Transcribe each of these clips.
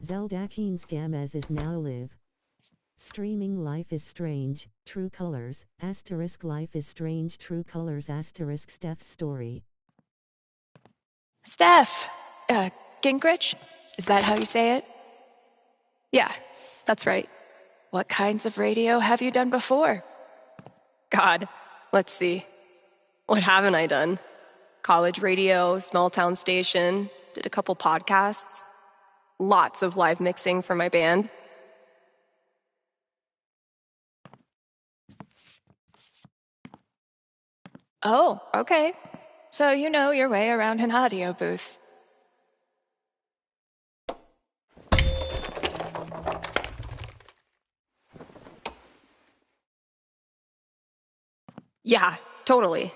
Zeldakeen Scamez is now live. Streaming life is strange, true colors, asterisk life is strange, true colors, asterisk Steph's story. Steph! Gingrich? Is that how you say it? Yeah, that's right. What kinds of radio have you done before? God, let's see. What haven't I done? College radio, small town station, did a couple podcasts. Lots of live mixing for my band. Oh, okay. So you know your way around an audio booth. Yeah, totally.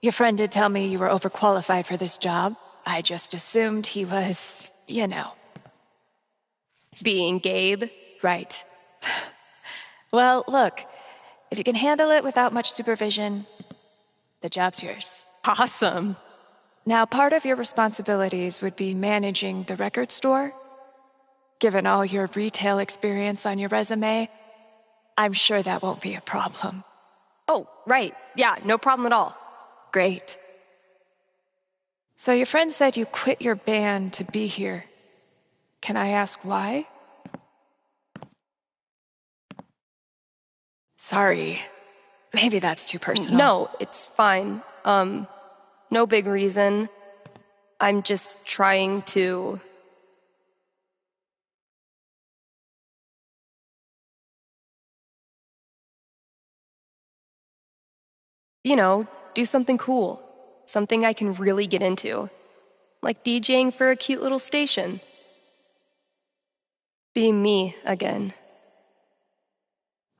Your friend did tell me you were overqualified for this job. I just assumed he was, you know. Being Gabe? Right. Well, look, if you can handle it without much supervision, the job's yours. Awesome. Now, part of your responsibilities would be managing the record store. Given all your retail experience on your resume, I'm sure that won't be a problem. Oh, right. Yeah, no problem at all. Great. So your friend said you quit your band to be here. Can I ask why? Sorry. Maybe that's too personal. No, it's fine. No big reason. I'm just trying to... You know, do something cool. Something I can really get into. Like DJing for a cute little station. Being me again.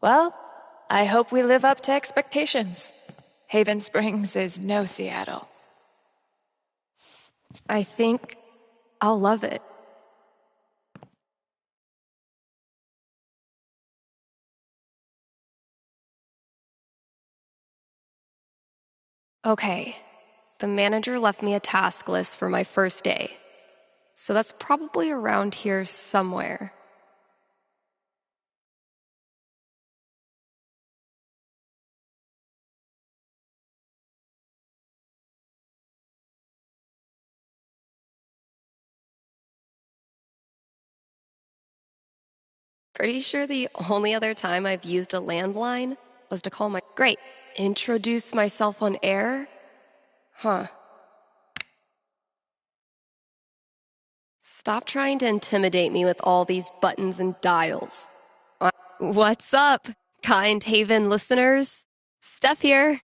Well, I hope we live up to expectations. Haven Springs is no Seattle. I think I'll love it. Okay, the manager left me a task list for my first day. So that's probably around here somewhere. Pretty sure the only other time I've used a landline was to call my... Great. Introduce myself on air? Huh. Stop trying to intimidate me with all these buttons and dials. What's up, kind Haven listeners? Steph here.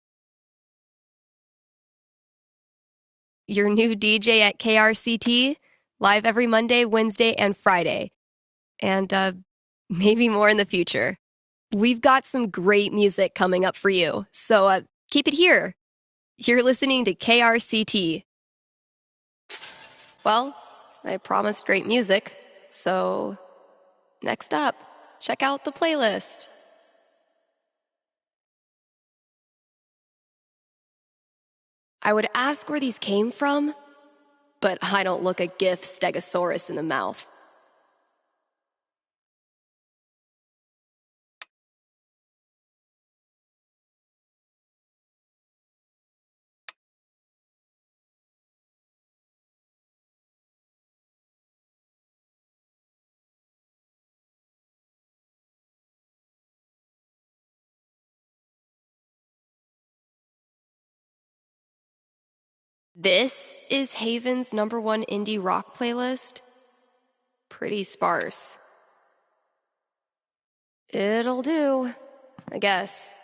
Your new DJ at KRCT, live every Monday, Wednesday, and Friday. And, maybe more in the future. We've got some great music coming up for you, so keep it here. You're listening to KRCT. Well, I promised great music, so next up, check out the playlist. I would ask where these came from, but I don't look a GIF stegosaurus in the mouth. This is Haven's #1 indie rock playlist. Pretty sparse. It'll do, I guess.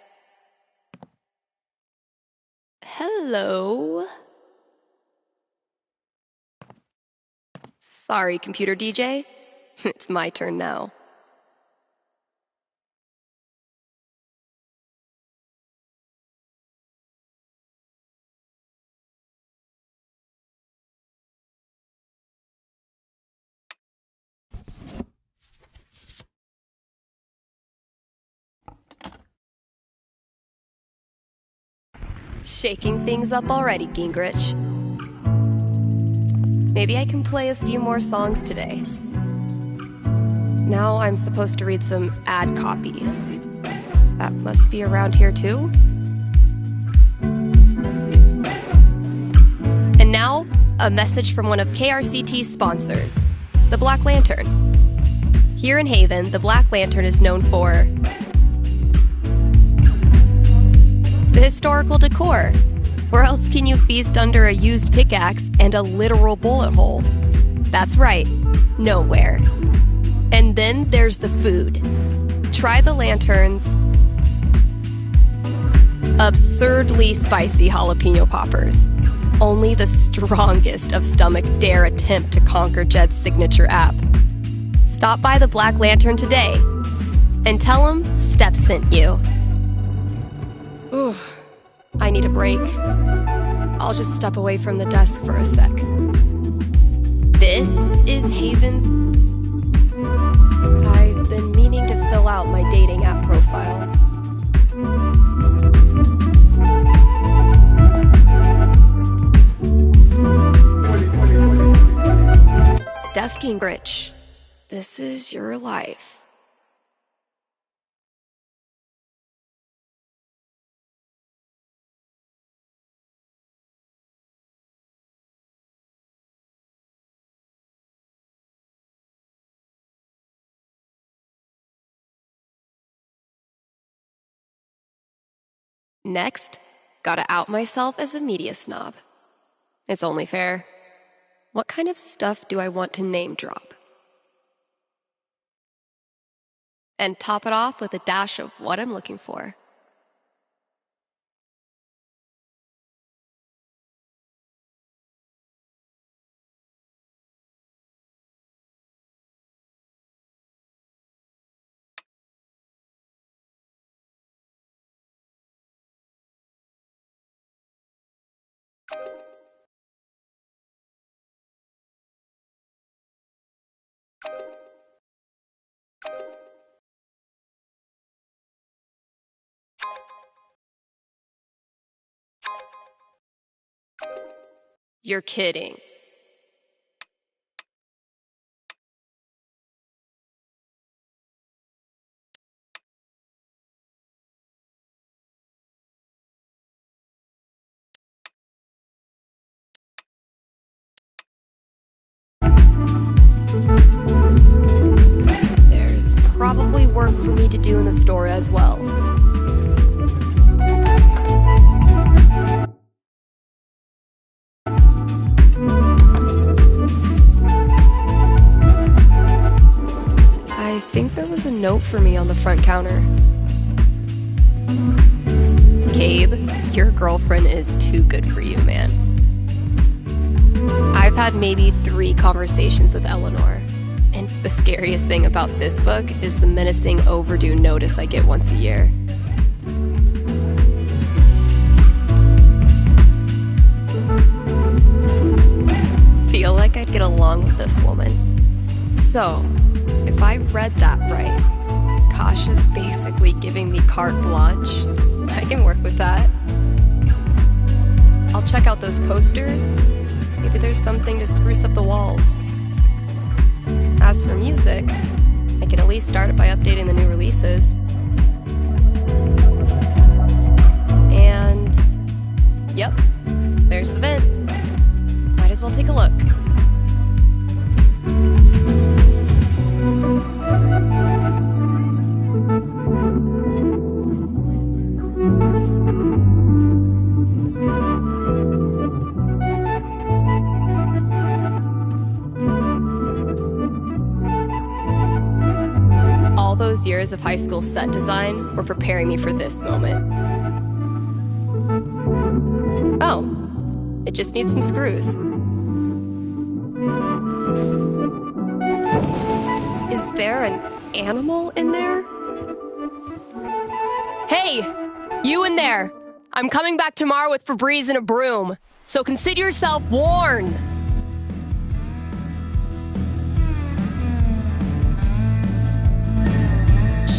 Hello? Sorry, computer DJ. It's my turn now. Shaking things up already, Gingrich. Maybe I can play a few more songs today. Now I'm supposed to read some ad copy. That must be around here too. And now, a message from one of KRCT's sponsors, the Black Lantern. Here in Haven, the Black Lantern is known for the historical decor. Where else can you feast under a used pickaxe and a literal bullet hole? That's right, nowhere. And then there's the food. Try the Lantern's absurdly spicy jalapeno poppers. Only the strongest of stomach dare attempt to conquer Jed's signature app. Stop by the Black Lantern today and tell them Steph sent you. Ooh, I need a break. I'll just step away from the desk for a sec. This is Haven's. I've been meaning to fill out my dating app profile. Steph Gingrich, this is your life. Next, gotta out myself as a media snob. It's only fair. What kind of stuff do I want to name drop? And top it off with a dash of what I'm looking for. You're kidding. There's probably work for me to do in the store as well. I think there was a note for me on the front counter. Gabe, your girlfriend is too good for you, man. I've had maybe 3 conversations with Eleanor, and the scariest thing about this book is the menacing overdue notice I get once a year. Feel like I'd get along with this woman. So, if I read that right, Kasha's basically giving me carte blanche. I can work with that. I'll check out those posters. Maybe there's something to spruce up the walls. As for music, I can at least start it by updating the new releases. And, yep, there's the vent. Might as well take a look. All those years of high school set design were preparing me for this moment. Oh, it just needs some screws. Is there an animal in there? Hey, you in there! I'm coming back tomorrow with Febreze and a broom, so consider yourself warned!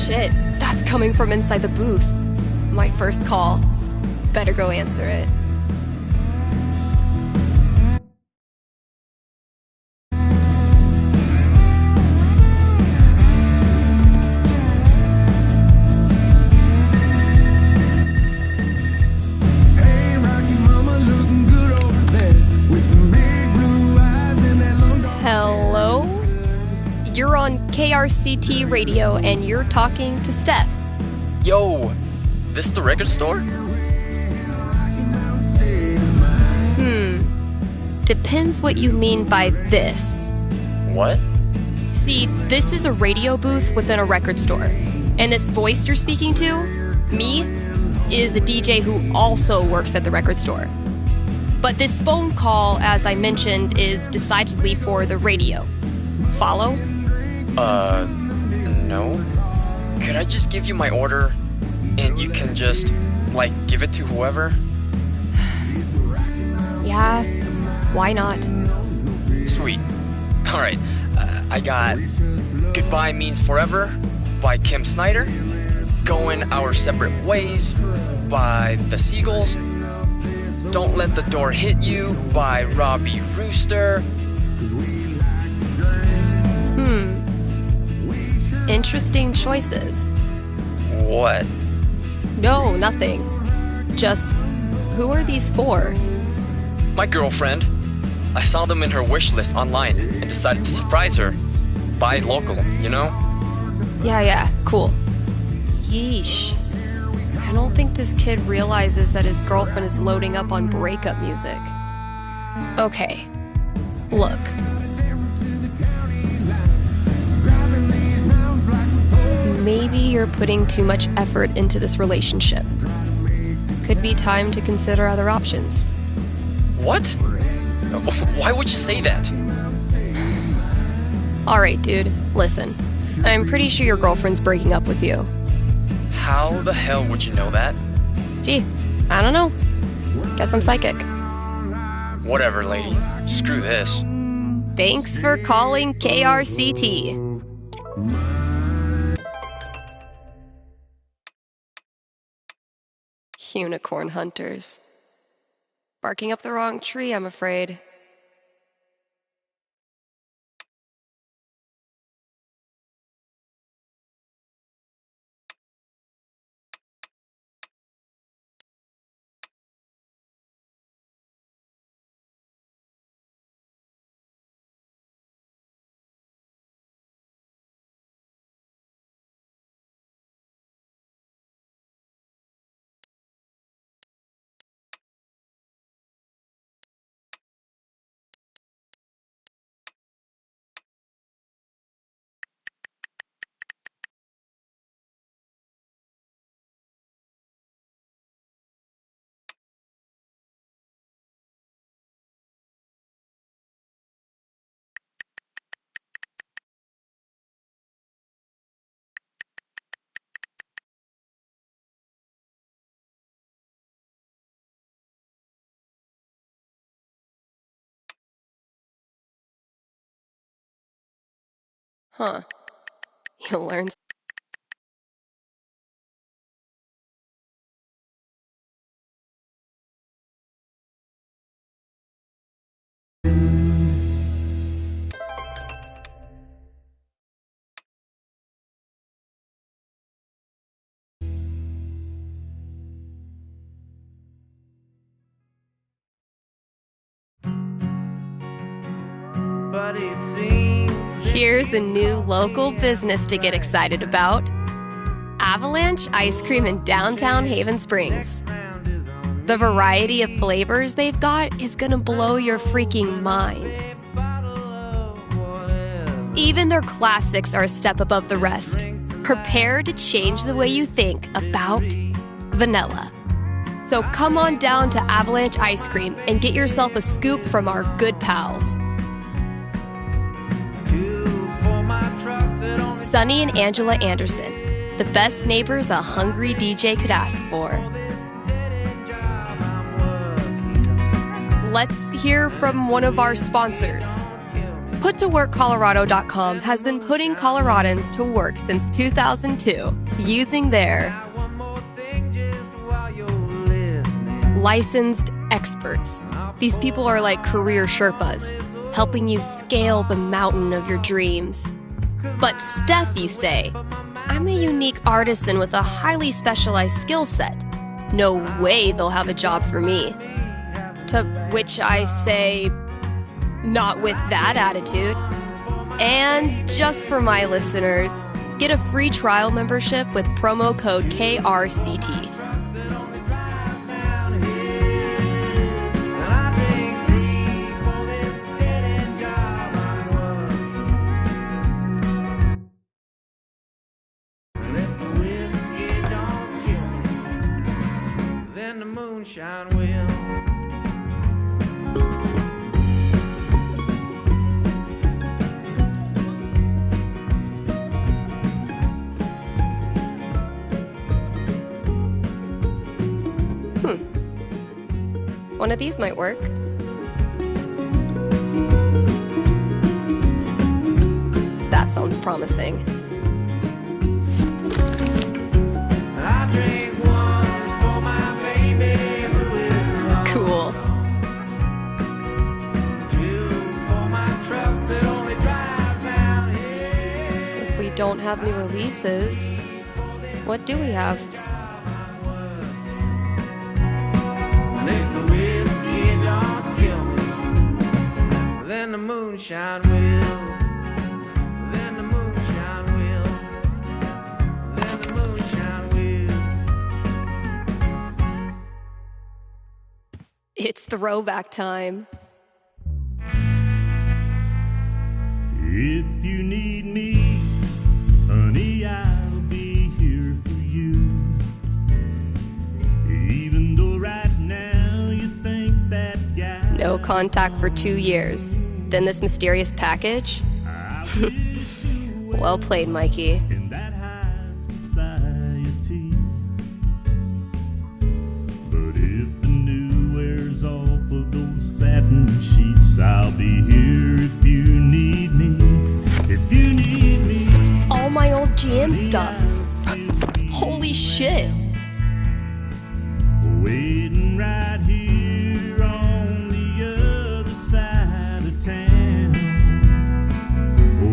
Shit, that's coming from inside the booth. My first call. Better go answer it. KRCT Radio, and you're talking to Steph. Yo, this the record store? Depends what you mean by this. What? See, this is a radio booth within a record store. And this voice you're speaking to, me, is a DJ who also works at the record store. But this phone call, as I mentioned, is decidedly for the radio. Follow? No. Could I just give you my order, and you can just, give it to whoever? Yeah, why not? Sweet. Alright, I got Goodbye Means Forever by Kim Snyder, Going Our Separate Ways by The Seagulls, Don't Let the Door Hit You by Robbie Rooster. Interesting choices. What? No, nothing. Just, who are these for? My girlfriend. I saw them in her wish list online and decided to surprise her. Buy local, you know? Yeah, cool. Yeesh. I don't think this kid realizes that his girlfriend is loading up on breakup music. Okay, look. Maybe you're putting too much effort into this relationship. Could be time to consider other options. What? Why would you say that? Alright, dude, listen. I'm pretty sure your girlfriend's breaking up with you. How the hell would you know that? Gee, I don't know. Guess I'm psychic. Whatever, lady. Screw this. Thanks for calling KRCT. Unicorn hunters. Barking up the wrong tree, I'm afraid. Huh. You'll learn. Here's a new local business to get excited about. Avalanche Ice Cream in downtown Haven Springs. The variety of flavors they've got is gonna blow your freaking mind. Even their classics are a step above the rest. Prepare to change the way you think about vanilla. So come on down to Avalanche Ice Cream and get yourself a scoop from our good pals. Sunny and Angela Anderson, the best neighbors a hungry DJ could ask for. Let's hear from one of our sponsors. PutToWorkColorado.com has been putting Coloradans to work since 2002 using their licensed experts. These people are like career Sherpas, helping you scale the mountain of your dreams. But Steph, you say, I'm a unique artisan with a highly specialized skill set. No way they'll have a job for me. To which I say, not with that attitude. And just for my listeners, get a free trial membership with promo code KRCT. Then the moonshine will. One of these might work. That sounds promising. I drink one for my baby who is lost. Cool. Two for my truck that only drives down here. If we don't have new releases, what do we have? And if the whiskey don't kill me, then the moonshine will. Then the moonshine will. Then the moonshine will. It's throwback time. If you need me, honey, I'll be here for you. Even though right now you think that guy. No contact for 2 years. Then this mysterious package? Well played, Mikey. In that high society. But if the new wears off of those satin sheets, I'll be here if you need me. If you need me. All my old GM stuff. Holy shit. Waiting right here on the other side of town.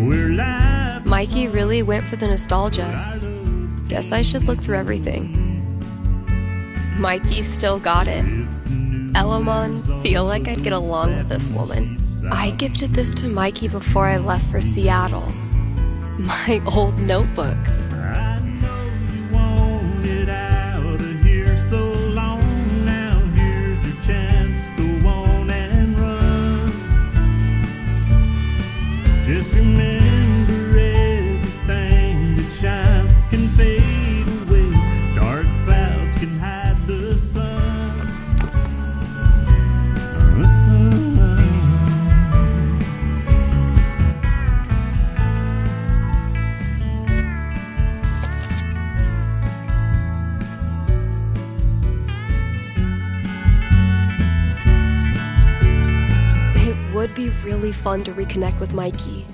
Where life Mikey really went for the nostalgia. Guess I should look through everything. Mikey still got it. Elamon, feel like I'd get along with this woman. I gifted this to Mikey before I left for Seattle. My old notebook. I know you wanted out of here so long. Now here's your chance. Go on and run. Just remember everything that shines can fade away. Dark clouds can hide the sun. It would be really fun to reconnect with Mikey.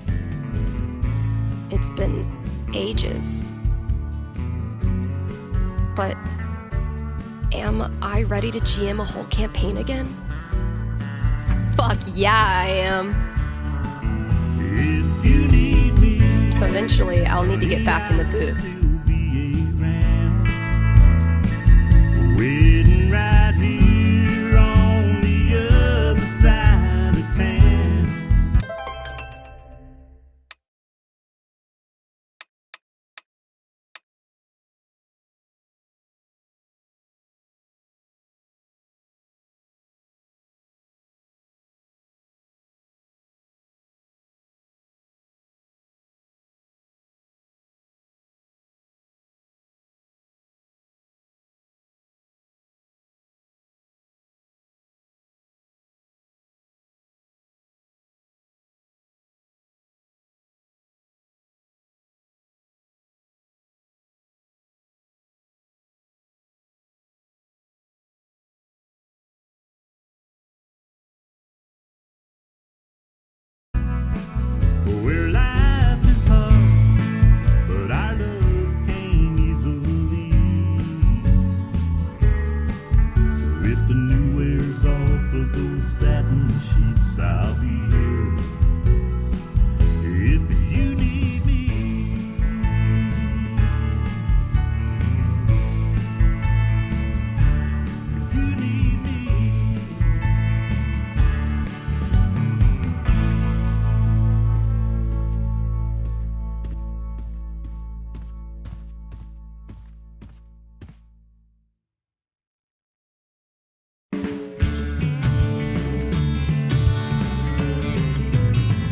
It's been ages. But am I ready to GM a whole campaign again? Fuck yeah, I am. If you need me, Eventually, I'll need to get back in the booth.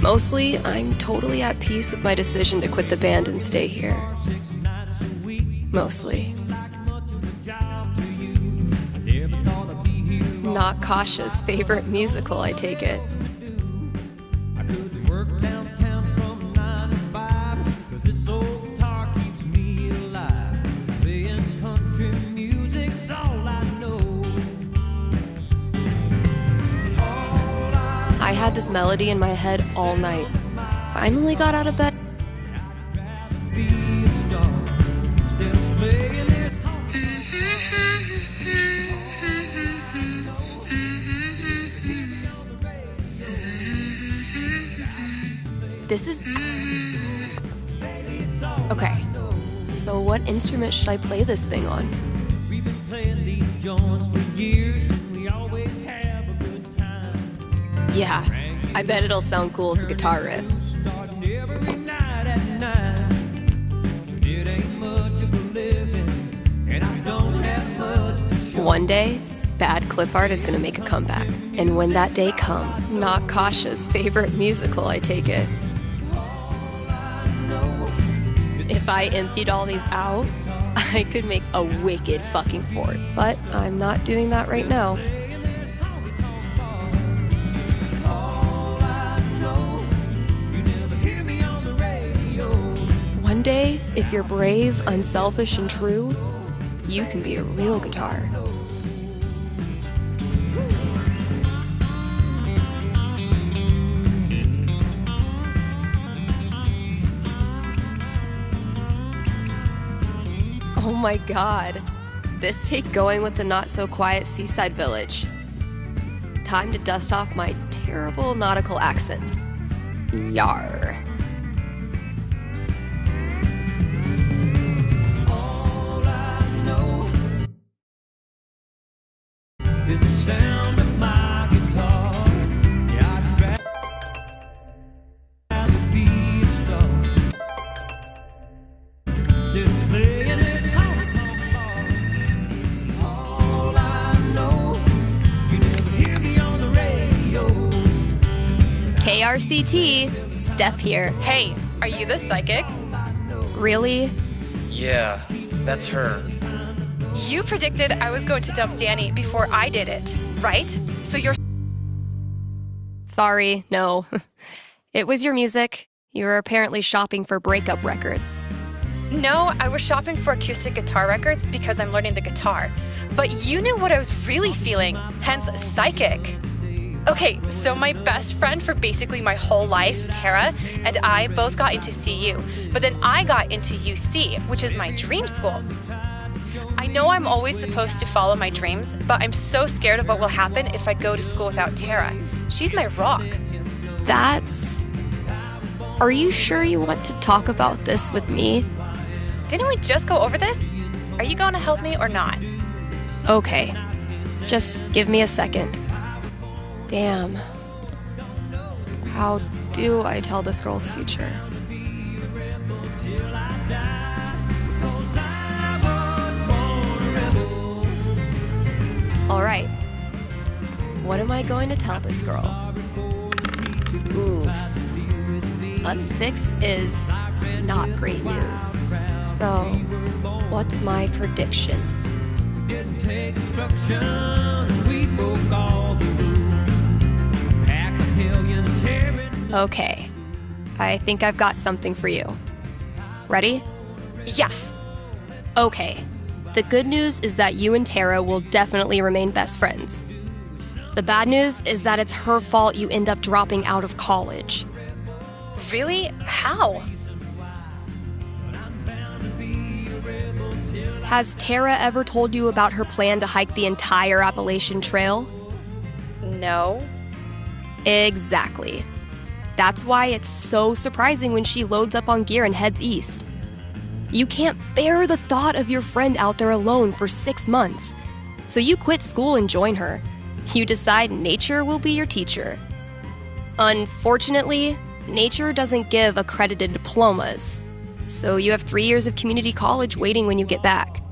Mostly, I'm totally at peace with my decision to quit the band and stay here. Mostly. Not Kasha's favorite musical, I take it. I had this melody in my head all night. Finally got out of bed. This is... Okay, so what instrument should I play this thing on? We've been playing these joints for years, and we always have a good time. Yeah, I bet it'll sound cool as a guitar riff. One day, bad clip art is gonna make a comeback. And when that day comes, not Kasha's favorite musical, I take it. If I emptied all these out, I could make a wicked fucking fort. But I'm not doing that right now. One day, if you're brave, unselfish, and true, you can be a real guitar. Oh my god. This take going with the not-so-quiet seaside village. Time to dust off my terrible nautical accent. Yar. All I know is the sound of my guitar. Yeah, I'd rather be a star. Still playing this honky-tonk bar. All I know, you never hear me on the radio. KRCT, Steph here. Hey, are you the psychic? Really? Yeah, that's her. You predicted I was going to dump Danny before I did it, right? So you're... Sorry, no. It was your music. You were apparently shopping for breakup records. No, I was shopping for acoustic guitar records because I'm learning the guitar. But you knew what I was really feeling, hence psychic. Okay, so my best friend for basically my whole life, Tara, and I both got into CU, but then I got into UC, which is my dream school. I know I'm always supposed to follow my dreams, but I'm so scared of what will happen if I go to school without Tara. She's my rock. That's... Are you sure you want to talk about this with me? Didn't we just go over this? Are you going to help me or not? Okay. Just give me a second. Damn. How do I tell this girl's future? Alright. What am I going to tell this girl? Oof. A 6 is not great news. So, what's my prediction? Okay. I think I've got something for you. Ready? Yes. Okay. The good news is that you and Tara will definitely remain best friends. The bad news is that it's her fault you end up dropping out of college. Really? How? Has Tara ever told you about her plan to hike the entire Appalachian Trail? No. Exactly. That's why it's so surprising when she loads up on gear and heads east. You can't bear the thought of your friend out there alone for 6 months. So you quit school and join her. You decide nature will be your teacher. Unfortunately, nature doesn't give accredited diplomas. So you have 3 years of community college waiting when you get back.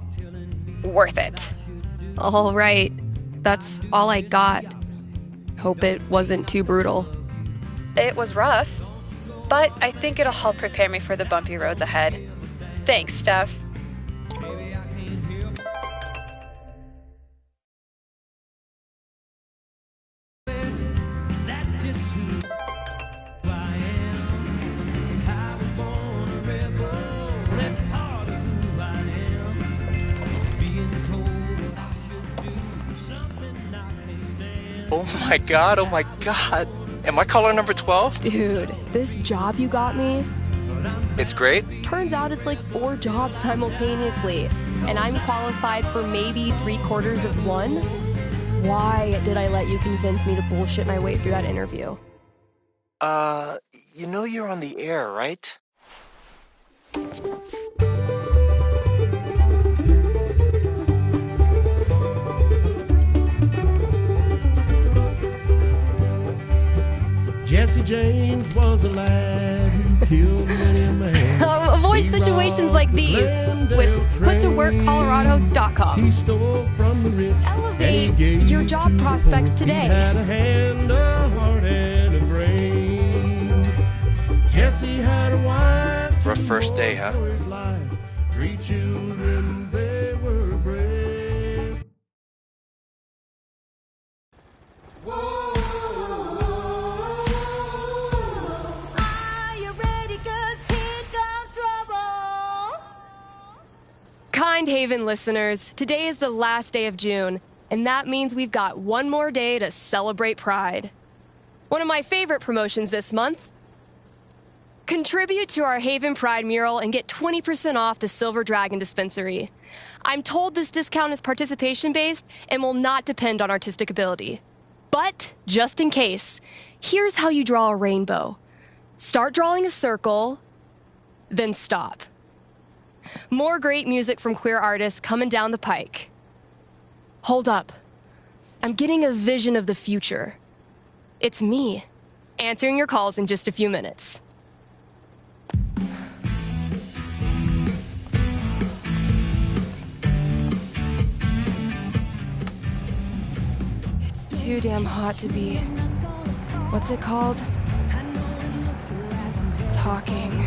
Worth it. All right. That's all I got. Hope it wasn't too brutal. It was rough, but I think it'll help prepare me for the bumpy roads ahead. Thanks, Steph. Oh my god. Am I caller number 12? Dude, this job you got me, It's great. turns out it's like 4 jobs simultaneously, and I'm qualified for maybe 3/4 of one? Why did I let you convince me to bullshit my way through that interview? You know you're on the air, right? Jesse James was a lad who killed many a man. Avoid situations like these with puttoworkcolorado.com. He stole from the rich. Elevate and he gave your job to the prospects poor. today. He had a hand, a heart, and a brain. Jesse had a wife. Rough first day, huh? for his life. 3 children, they were brave. Kind Haven listeners, today is the last day of June, and that means we've got one more day to celebrate Pride. One of my favorite promotions this month. Contribute to our Haven Pride mural and get 20% off the Silver Dragon dispensary. I'm told this discount is participation-based and will not depend on artistic ability. But, just in case, here's how you draw a rainbow. Start drawing a circle, then stop. More great music from queer artists coming down the pike. Hold up. I'm getting a vision of the future. It's me, answering your calls in just a few minutes. It's too damn hot to be... what's it called? Talking.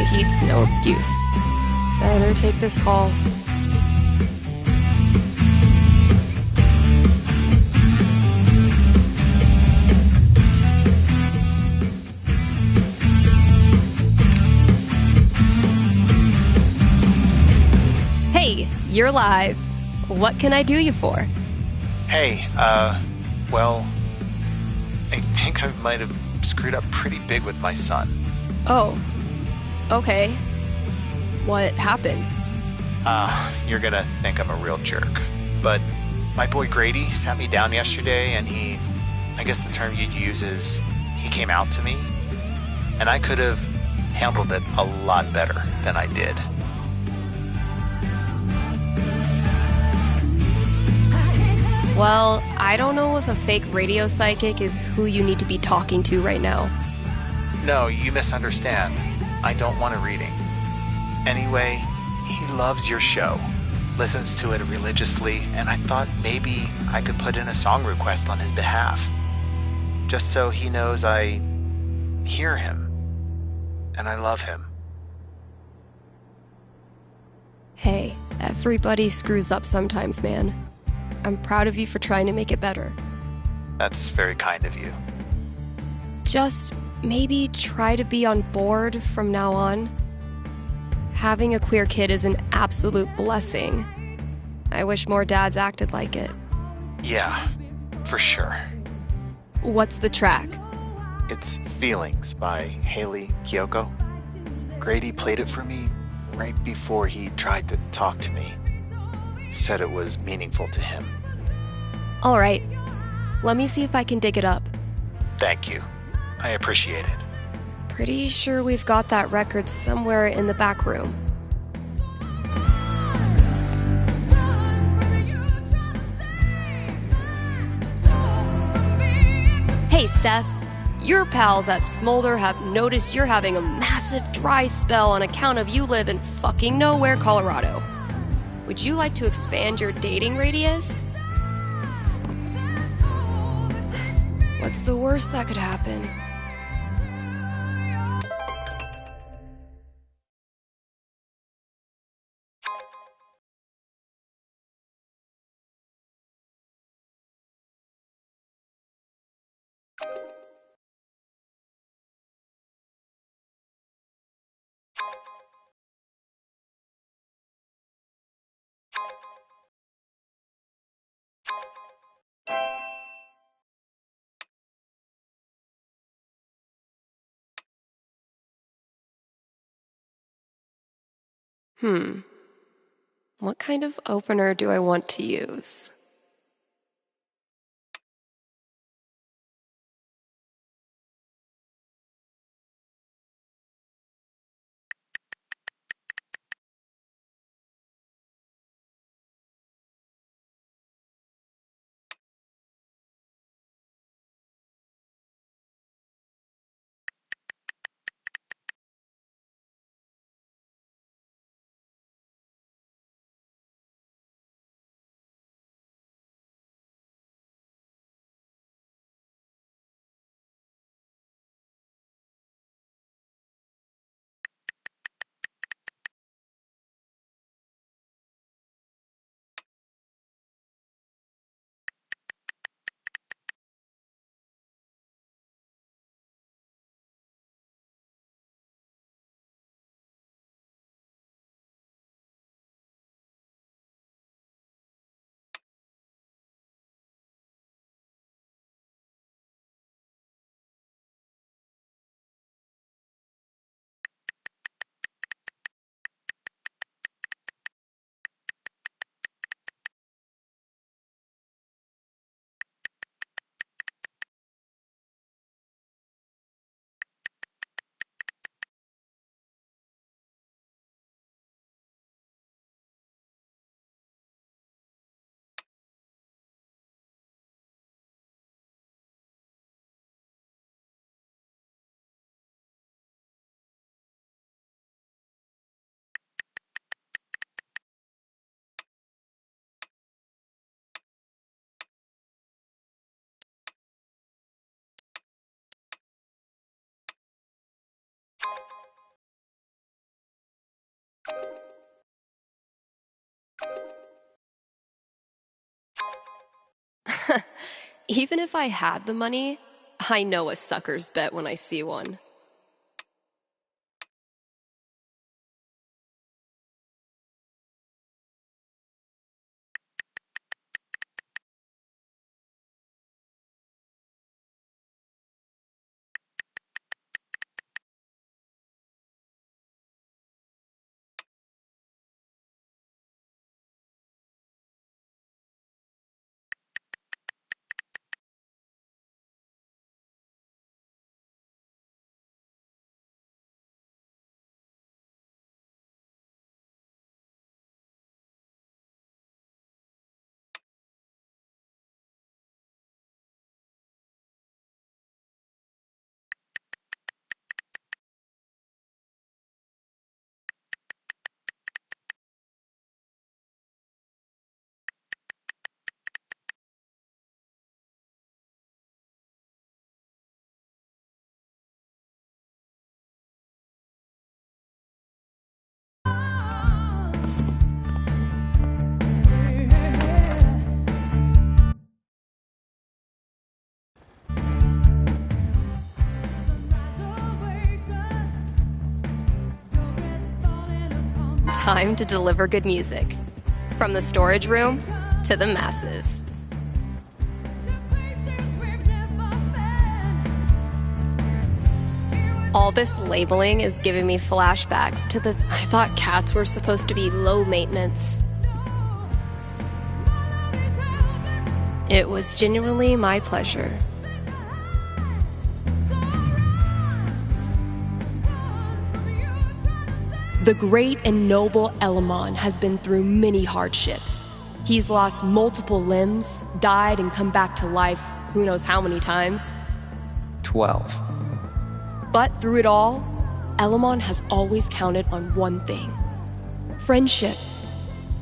Heat's no excuse. Better take this call. Hey, you're live. What can I do you for? Hey, well, I think I might have screwed up pretty big with my son. Oh. Okay. What happened? You're gonna think I'm a real jerk. But my boy Grady sat me down yesterday and I guess the term you'd use is, he came out to me. And I could have handled it a lot better than I did. Well, I don't know if a fake radio psychic is who you need to be talking to right now. No, you misunderstand. I don't want a reading. Anyway, he loves your show, listens to it religiously, and I thought maybe I could put in a song request on his behalf. Just so he knows I hear him, and I love him. Hey, everybody screws up sometimes, man. I'm proud of you for trying to make it better. That's very kind of you. Just maybe try to be on board from now on. Having a queer kid is an absolute blessing. I wish more dads acted like it. Yeah, for sure. What's the track? It's Feelings by Haley Kiyoko. Grady played it for me right before he tried to talk to me. Said it was meaningful to him. All right. Let me see if I can dig it up. Thank you. I appreciate it. Pretty sure we've got that record somewhere in the back room. Hey, Steph. Your pals at Smolder have noticed you're having a massive dry spell on account of you live in fucking nowhere, Colorado. Would you like to expand your dating radius? What's the worst that could happen? What kind of opener do I want to use? Even if I had the money, I know a sucker's bet when I see one. Time to deliver good music. From the storage room to the masses. All this labeling is giving me flashbacks to I thought cats were supposed to be low maintenance. It was genuinely my pleasure. The great and noble Elamon has been through many hardships. He's lost multiple limbs, died and come back to life who knows how many times. 12. But through it all, Elamon has always counted on one thing: friendship.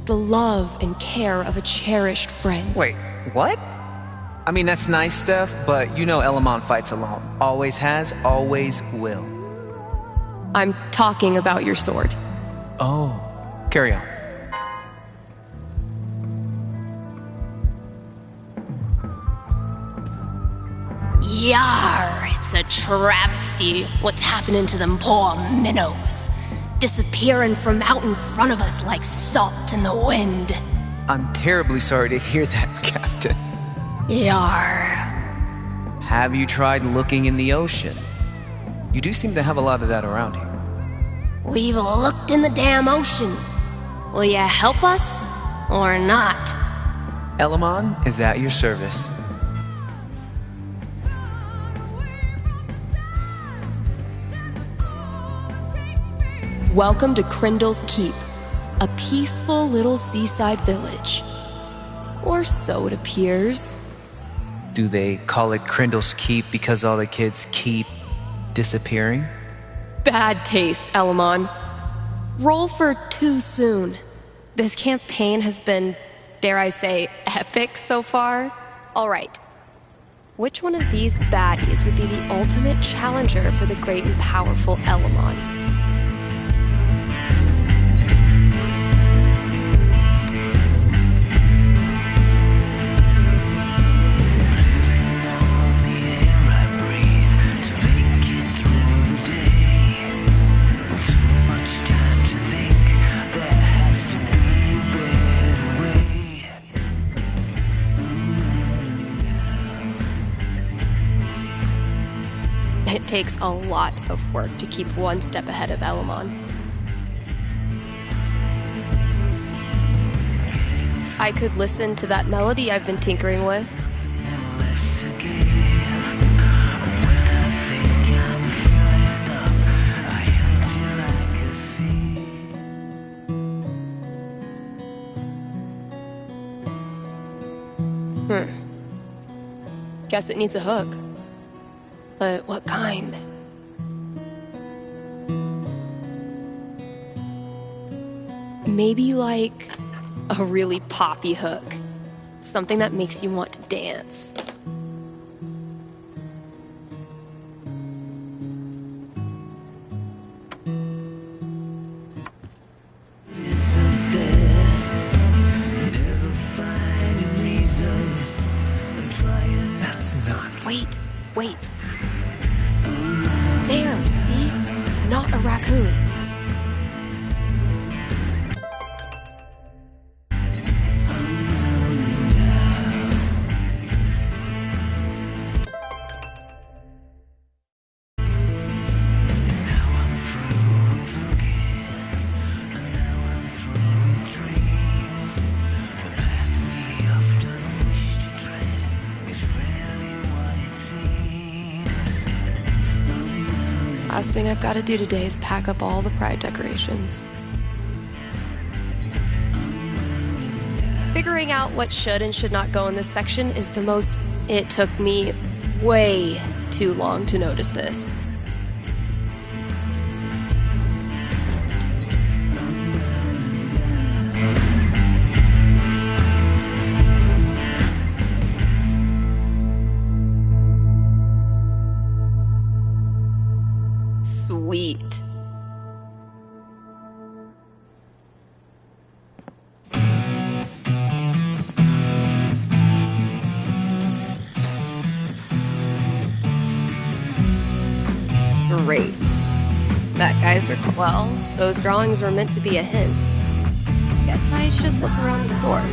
The love and care of a cherished friend. Wait, what? I mean, that's nice, Steph, but you know Elamon fights alone. Always has, always will. I'm talking about your sword. Oh, carry on. Yar, it's a travesty what's happening to them poor minnows. Disappearing from out in front of us like salt in the wind. I'm terribly sorry to hear that, Captain. Yar. Have you tried looking in the ocean? You do seem to have a lot of that around here. We've looked in the damn ocean. Will you help us or not? Elamon is at your service. Welcome to Crindle's Keep, a peaceful little seaside village. Or so it appears. Do they call it Crindle's Keep because all the kids keep disappearing? Bad taste, Elamon. Roll for too soon. This campaign has been, dare I say, epic so far. All right. Which one of these baddies would be the ultimate challenger for the great and powerful Elamon? It takes a lot of work to keep one step ahead of Elamon. I could listen to that melody I've been tinkering with. Guess it needs a hook. But what kind? Maybe like a really poppy hook. Something that makes you want to dance. That's not... Wait. There, see? Not a raccoon. Last thing I've got to do today is pack up all the pride decorations. Figuring out what should and should not go in this section is the most... It took me way too long to notice this. Sweet. Great. That guy's well, those drawings were meant to be a hint. Guess I should look around the store.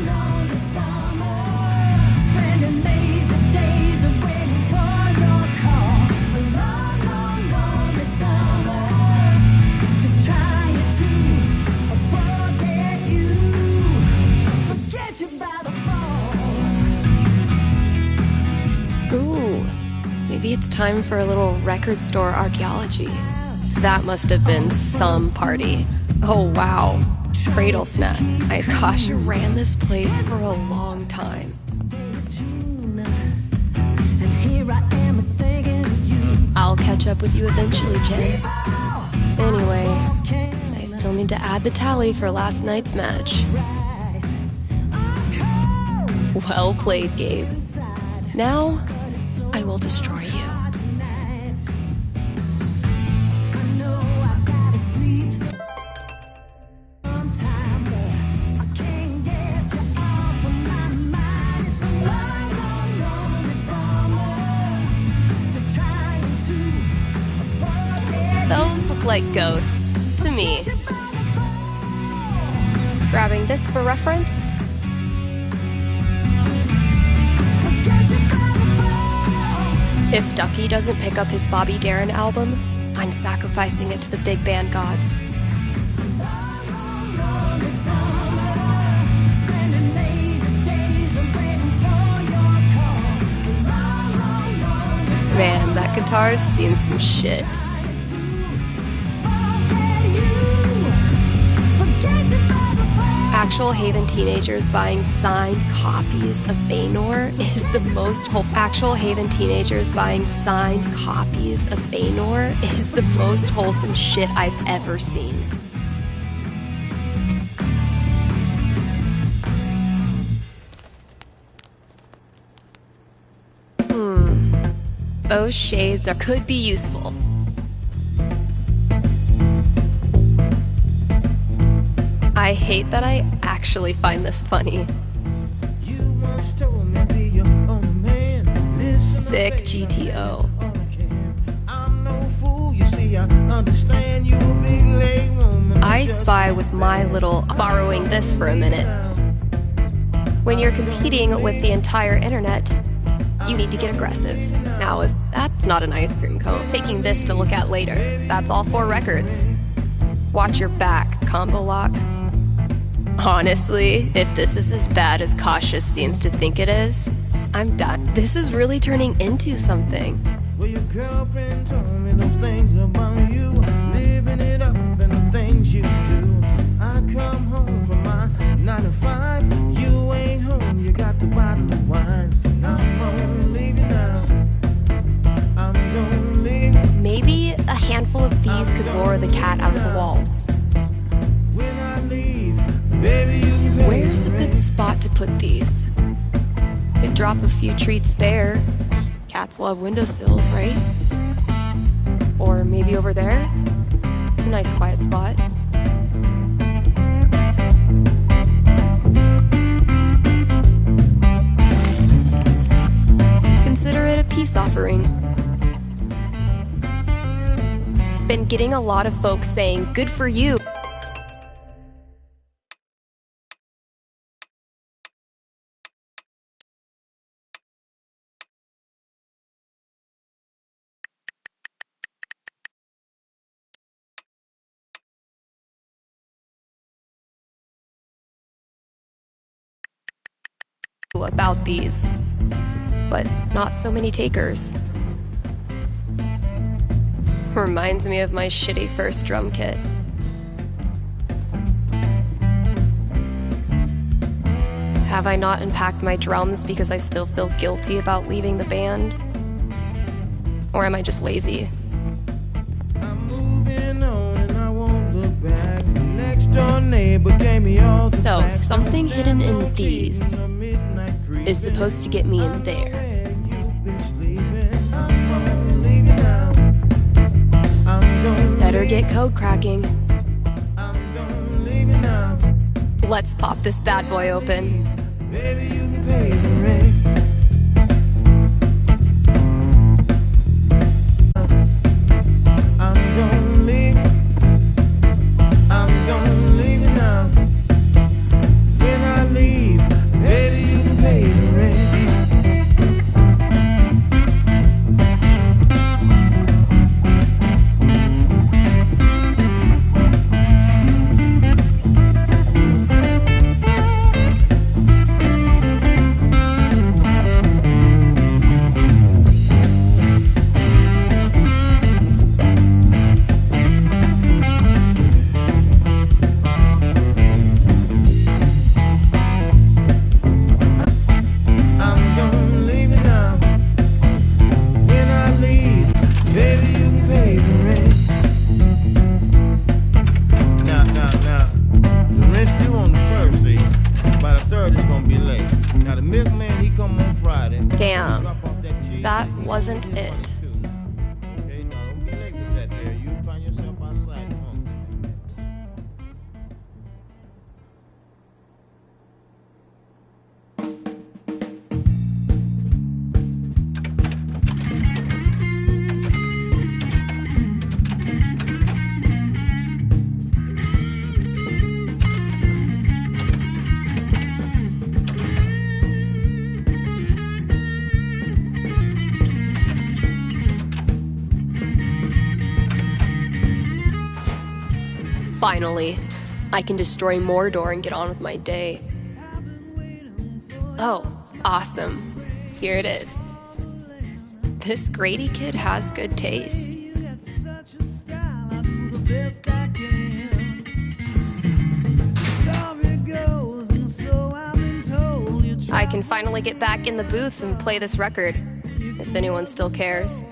Maybe it's time for a little record store archaeology. That must have been some party. Oh wow, cradle snap. Kasha ran this place for a long time. I'll catch up with you eventually, Jen. Anyway, I still need to add the tally for last night's match. Well played, Gabe. Now, I will destroy you. Those look like ghosts to me. Grabbing this for reference. If Ducky doesn't pick up his Bobby Darin album, I'm sacrificing it to the big band gods. Man, that guitar's seen some shit. Actual Haven teenagers buying signed copies of Baynor is the most Actual Haven teenagers buying signed copies of Baynor is the most wholesome shit I've ever seen. Those shades could be useful. I hate that I actually find this funny. Sick GTO. I spy with my little borrowing this for a minute. When you're competing with the entire internet, you need to get aggressive. Now, if that's not an ice cream cone, taking this to look at later. That's all 4 records. Watch your back, combo lock. Honestly, if this is as bad as Cautious seems to think it is, I'm done. This is really turning into something. Well, your girlfriend told me those things about you, living it up and the things you do. I come home from my 9 to 5, you ain't home, you got the bottle of wine. I'm gonna leave you now. I'm gonna leave. Maybe a handful of these could lure the cat out of the walls. When I leave, baby, you can pay Where's a good spot to put these? Could drop a few treats there. Cats love windowsills, right? Or maybe over there? It's a nice quiet spot. Consider it a peace offering. Been getting a lot of folks saying, good for you. About these, but not so many takers. Reminds me of my shitty first drum kit. Have I not unpacked my drums because I still feel guilty about leaving the band? Or am I just lazy? I'm moving on and I won't look back. The next door neighbor gave me all the So, facts. something hidden in these is supposed to get me in there. Better get code cracking. Let's pop this bad boy open. Baby, you can pay the rent. I'm gonna leave. I'm gonna leave you now. When I leave, baby, you can pay the rent. 3rd is gonna be late. Now the milkman, he come on Friday. Damn, Drop off that cheese. that wasn't it. Okay, no, don't be late with that there. You find yourself outside. Come on. Finally, I can destroy Mordor and get on with my day. Oh, awesome. Here it is. This Grady kid has good taste. I can finally get back in the booth and play this record, if anyone still cares.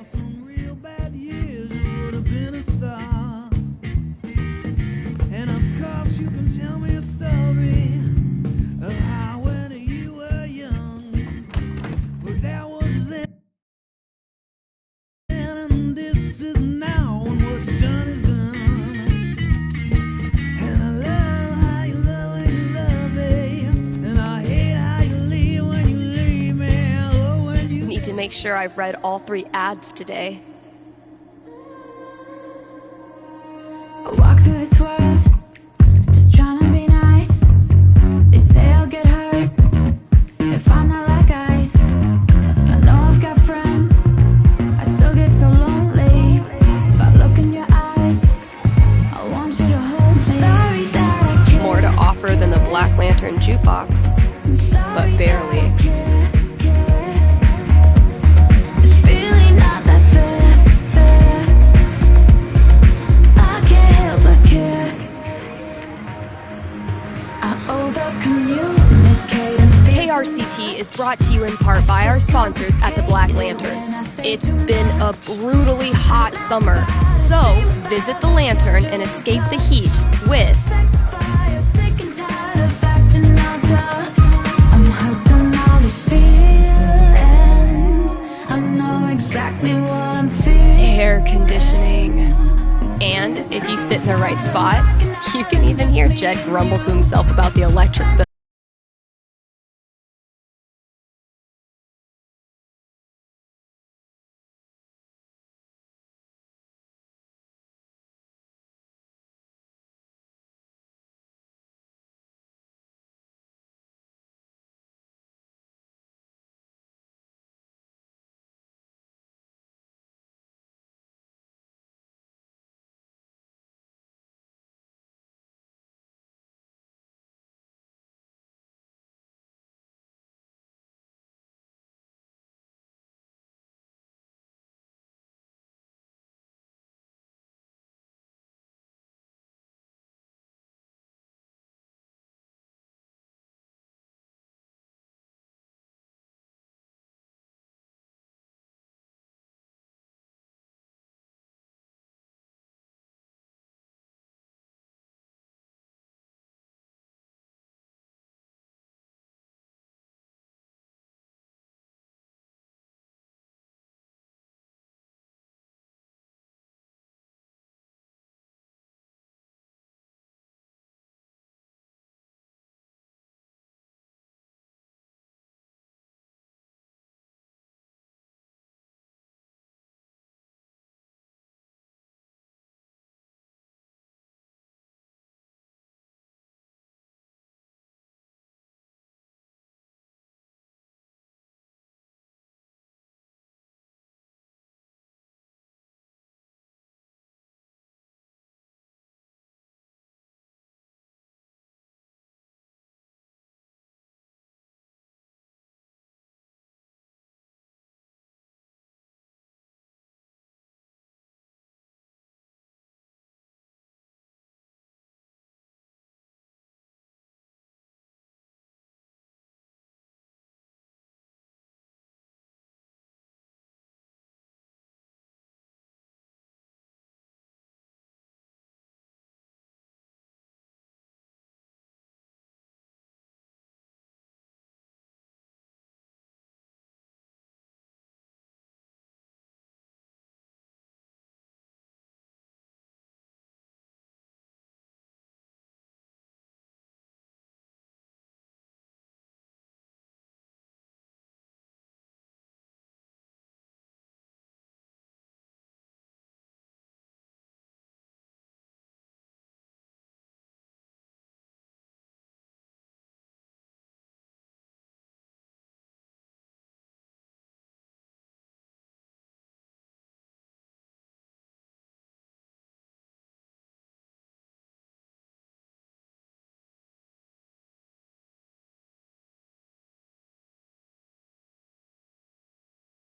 Need to make sure I've read all 3 ads today. I walk through this world, just trying to be nice. They say I'll get hurt if I'm not like ice. I know I've got friends, I still get so lonely. If I look in your eyes, I want you to hold me. Sorry that I can't. More to offer than the Black Lantern jukebox, but barely. KRCT is brought to you in part by our sponsors at the Black Lantern. It's been a brutally hot summer, so visit the Lantern and escape the heat with air conditioning. And if you sit in the right spot, you can even hear Jed grumble to himself about the electric bill.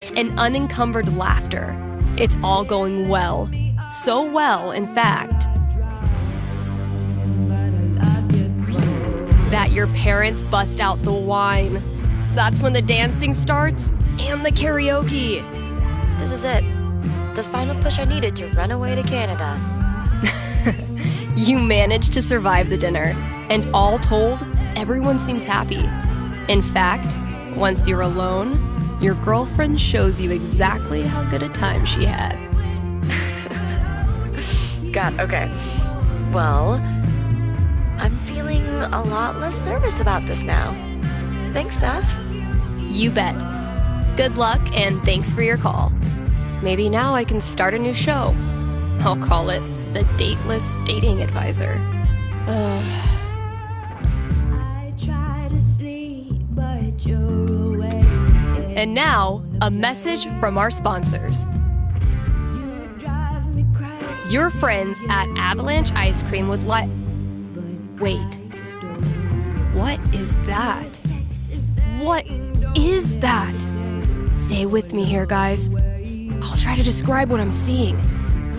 and unencumbered laughter. It's all going well. So well, in fact, that your parents bust out the wine. That's when the dancing starts and the karaoke. This is it. The final push I needed to run away to Canada. You managed to survive the dinner, and all told, everyone seems happy. In fact, once you're alone, your girlfriend shows you exactly how good a time she had. God, okay. Well, I'm feeling a lot less nervous about this now. Thanks, Steph. You bet. Good luck, and thanks for your call. Maybe now I can start a new show. I'll call it The Dateless Dating Advisor. And now, a message from our sponsors. Your friends at Avalanche Ice Cream would like... Wait. What is that? What is that? Stay with me here, guys. I'll try to describe what I'm seeing.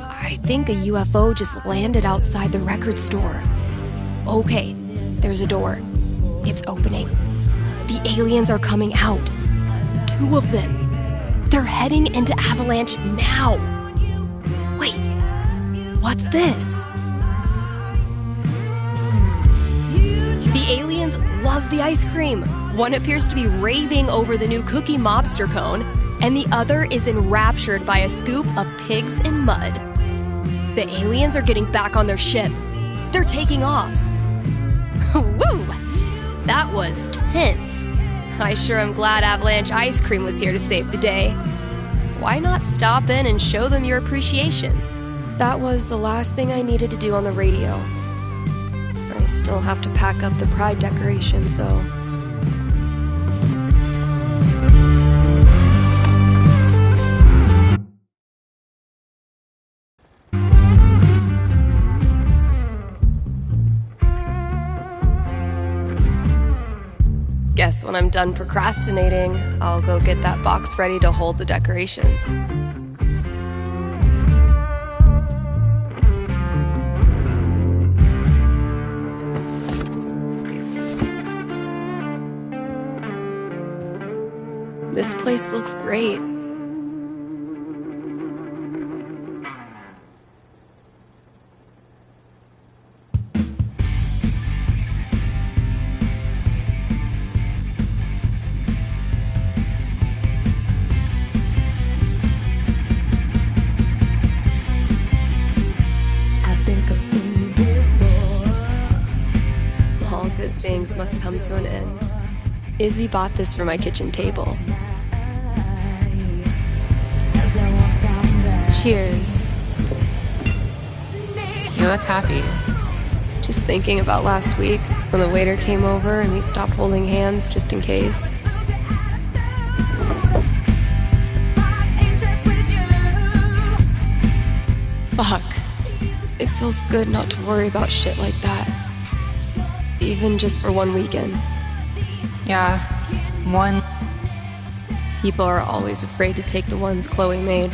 I think a UFO just landed outside the record store. Okay, there's a door. It's opening. The aliens are coming out. 2 of them. They're heading into Avalanche now. Wait, what's this? The aliens love the ice cream. One appears to be raving over the new Cookie Mobster cone, and the other is enraptured by a scoop of pigs in mud. The aliens are getting back on their ship. They're taking off. Woo! That was tense. I sure am glad Avalanche Ice Cream was here to save the day. Why not stop in and show them your appreciation? That was the last thing I needed to do on the radio. I still have to pack up the pride decorations, though. Guess when I'm done procrastinating, I'll go get that box ready to hold the decorations. This place looks great. All good things must come to an end. Izzy bought this for my kitchen table. Cheers. You look happy. Just thinking about last week when the waiter came over and we stopped holding hands just in case. Fuck. It feels good not to worry about shit like that. Even just for one weekend. Yeah, one. People are always afraid to take the ones Chloe made.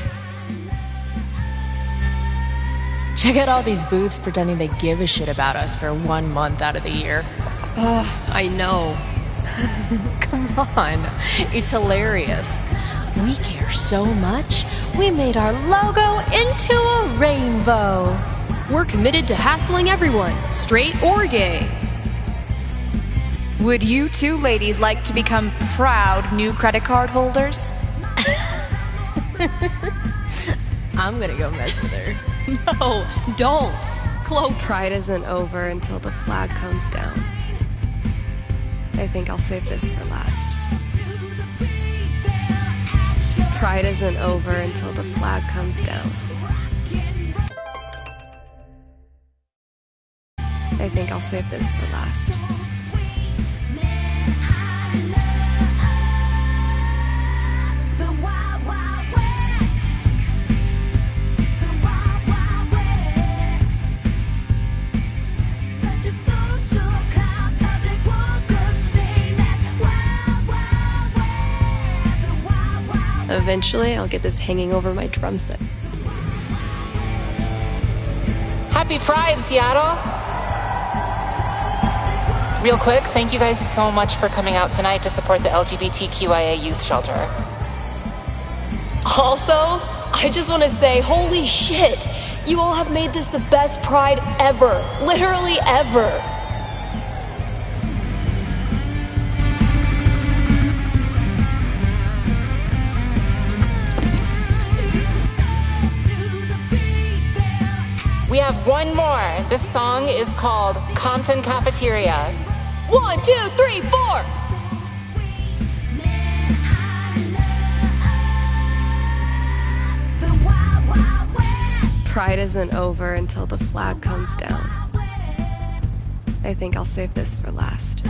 Check out all these booths pretending they give a shit about us for 1 month out of the year. I know. Come on, it's hilarious. We care so much, we made our logo into a rainbow. We're committed to hassling everyone, straight or gay. Would you two ladies like to become proud new credit card holders? I'm gonna go mess with her. No, don't. Chloe, pride isn't over until the flag comes down. I think I'll save this for last. Pride isn't over until the flag comes down. I think I'll save this for last. Eventually, I'll get this hanging over my drum set. Happy Pride, Seattle! Real quick, thank you guys so much for coming out tonight to support the LGBTQIA youth shelter. Also, I just want to say, holy shit! You all have made this the best Pride ever. Literally ever. We have one more. This song is called Compton Cafeteria. 1, 2, 3, 4! Pride isn't over until the flag comes down. I think I'll save this for last.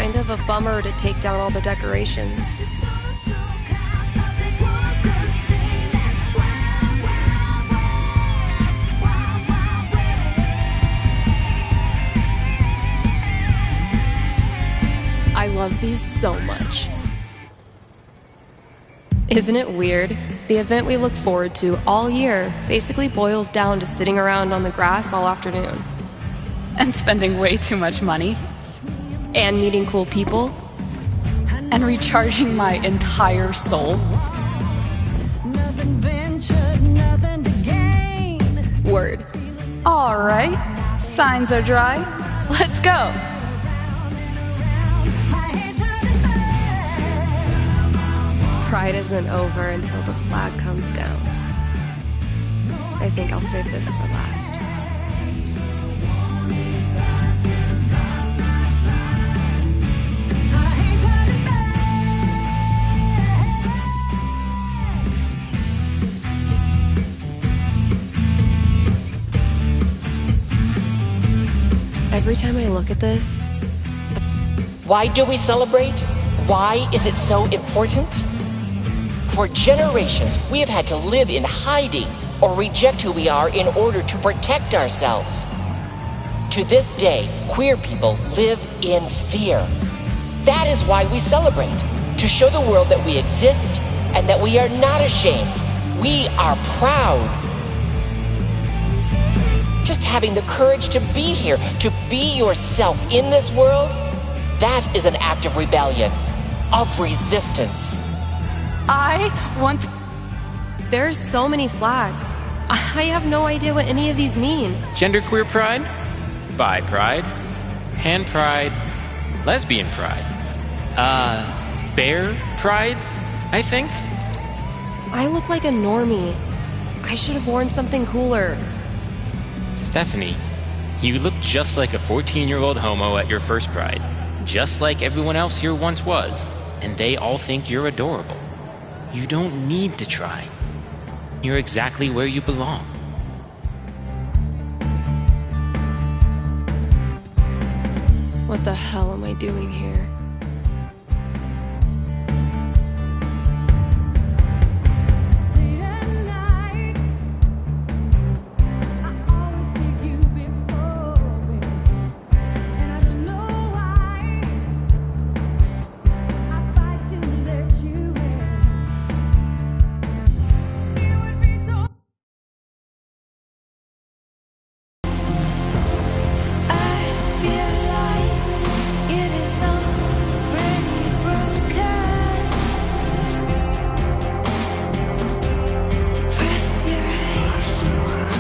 Kind of a bummer to take down all the decorations. I love these so much. Isn't it weird? The event we look forward to all year basically boils down to sitting around on the grass all afternoon. And spending way too much money. And meeting cool people. And recharging my entire soul. Word. All right, signs are dry. Let's go. Pride isn't over until the flag comes down. I think I'll save this for last. Every time I look at this... Why do we celebrate? Why is it so important? For generations, we have had to live in hiding or reject who we are in order to protect ourselves. To this day, queer people live in fear. That is why we celebrate, to show the world that we exist and that we are not ashamed. We are proud. Just having the courage to be here, to be yourself in this world, that is an act of rebellion, of resistance. I want... There's so many flags. I have no idea what any of these mean. Genderqueer pride, bi pride, pan pride, lesbian pride, bear pride, I think? I look like a normie. I should have worn something cooler. Stephanie, you look just like a 14-year-old homo at your first pride. Just like everyone else here once was. And they all think you're adorable. You don't need to try. You're exactly where you belong. What the hell am I doing here?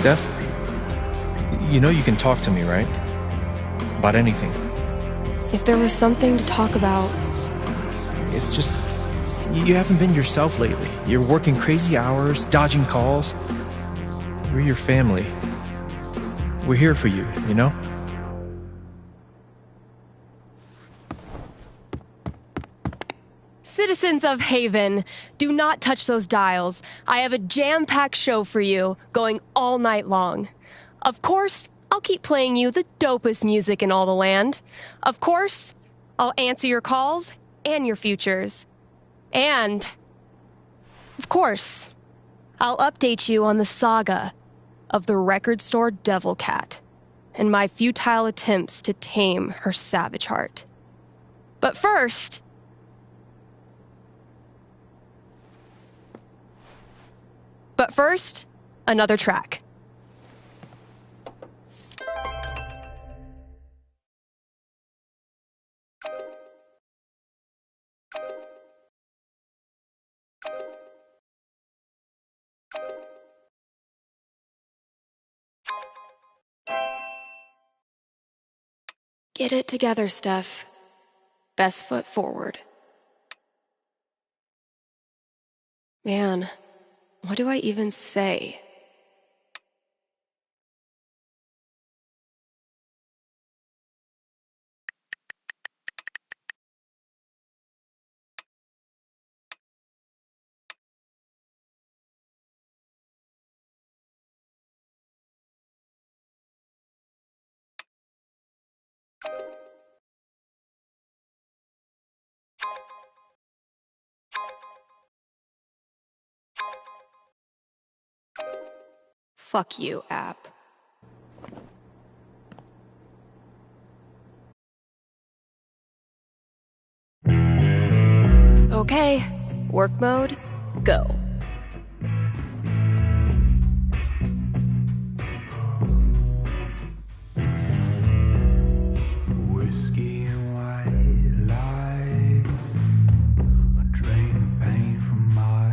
Steph, you know you can talk to me, right? About anything. If there was something to talk about... It's just, you haven't been yourself lately. You're working crazy hours, dodging calls. We're your family. We're here for you, you know? Citizens of Haven, do not touch those dials. I have a jam-packed show for you, going all night long. Of course, I'll keep playing you the dopest music in all the land. Of course, I'll answer your calls and your futures. And, of course, I'll update you on the saga of the record store Devil Cat and my futile attempts to tame her savage heart. But first, another track. Get it together, Steph. Best foot forward. Man, what do I even say? Fuck you, app. Okay, work mode, go. Whiskey and white lies, a drain of pain from my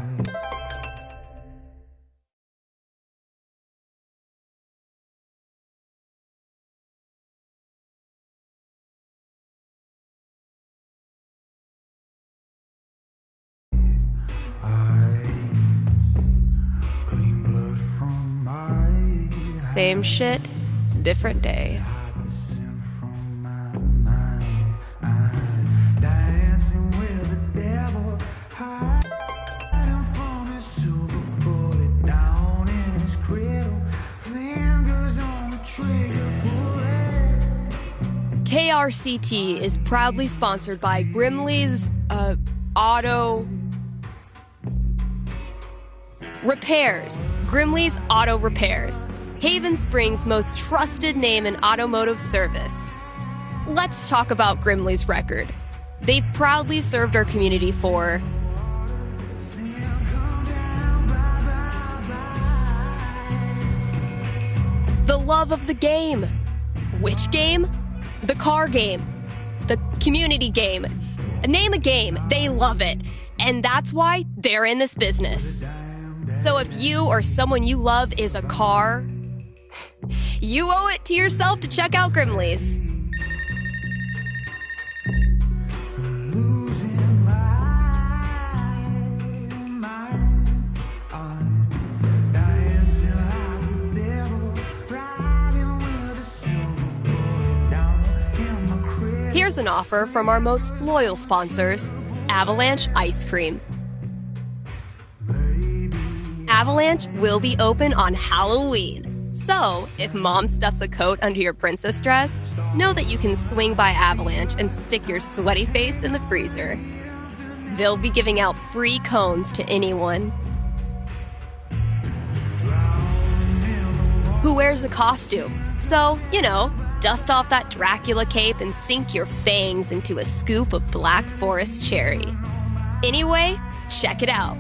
Same shit, different day. KRCT is proudly sponsored by Grimley's Auto Repairs. Grimley's Auto Repairs. Haven Springs' most trusted name in automotive service. Let's talk about Grimley's record. They've proudly served our community for the love of the game. Which game? The car game. The community game. Name a game, they love it. And that's why they're in this business. So if you or someone you love is a car, you owe it to yourself to check out Grimley's. Here's an offer from our most loyal sponsors, Avalanche Ice Cream. Avalanche will be open on Halloween. So, if mom stuffs a coat under your princess dress, know that you can swing by Avalanche and stick your sweaty face in the freezer. They'll be giving out free cones to anyone who wears a costume. So, dust off that Dracula cape and sink your fangs into a scoop of Black Forest cherry. Anyway, check it out.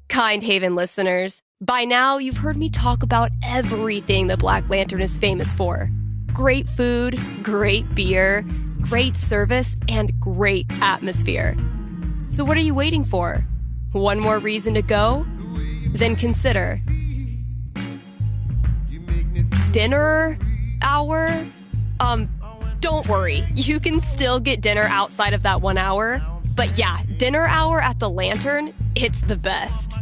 Kind Haven listeners, by now you've heard me talk about everything the Black Lantern is famous for. Great food, great beer, great service, and great atmosphere. So what are you waiting for? One more reason to go? Then consider dinner hour? Don't worry, you can still get dinner outside of that 1 hour. But yeah, dinner hour at the Lantern, it's the best.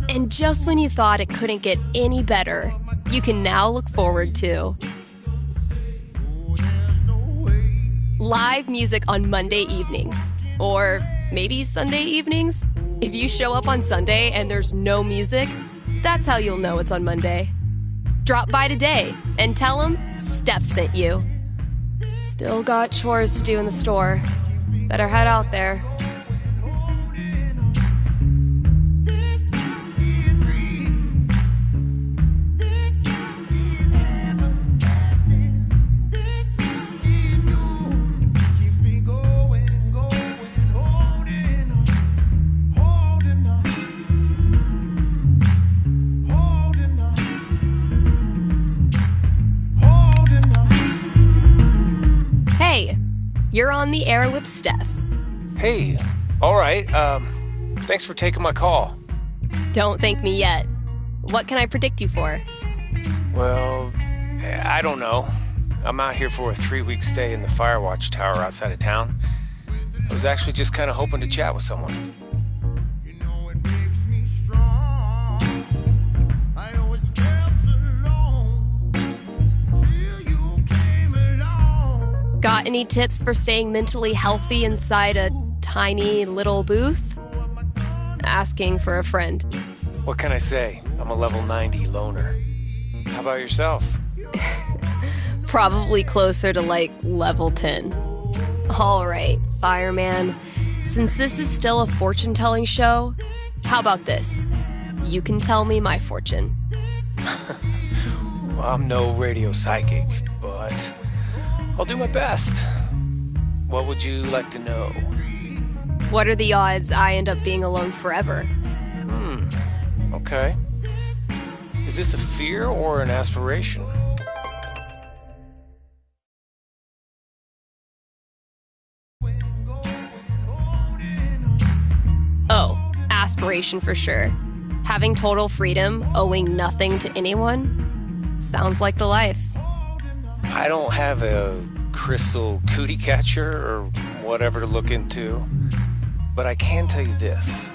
And just when you thought it couldn't get any better, you can now look forward to live music on Monday evenings, or maybe Sunday evenings. If you show up on Sunday and there's no music, that's how you'll know it's on Monday. Drop by today and tell them Steph sent you. Still got chores to do in the store. Better head out there. You're on the air with Steph. Hey, all right. Thanks for taking my call. Don't thank me yet. What can I predict you for? Well, I don't know. I'm out here for a 3-week stay in the Firewatch Tower outside of town. I was actually just kind of hoping to chat with someone. Got any tips for staying mentally healthy inside a tiny little booth? Asking for a friend. What can I say? I'm a level 90 loner. How about yourself? Probably closer to like level 10. All right, fireman. Since this is still a fortune-telling show, how about this? You can tell me my fortune. Well, I'm no radio psychic, but I'll do my best. What would you like to know? What are the odds I end up being alone forever? Okay. Is this a fear or an aspiration? Oh, aspiration for sure. Having total freedom, owing nothing to anyone, sounds like the life. I don't have a crystal cootie catcher or whatever to look into, but I can tell you this.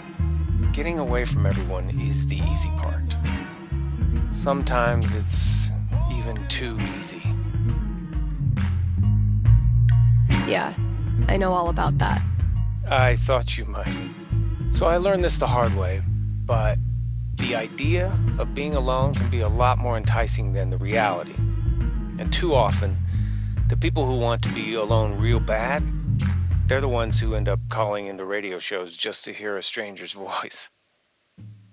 Getting away from everyone is the easy part. Sometimes it's even too easy. Yeah, I know all about that. I thought you might. So I learned this the hard way, but the idea of being alone can be a lot more enticing than the reality. And too often, the people who want to be alone real bad, they're the ones who end up calling into radio shows just to hear a stranger's voice.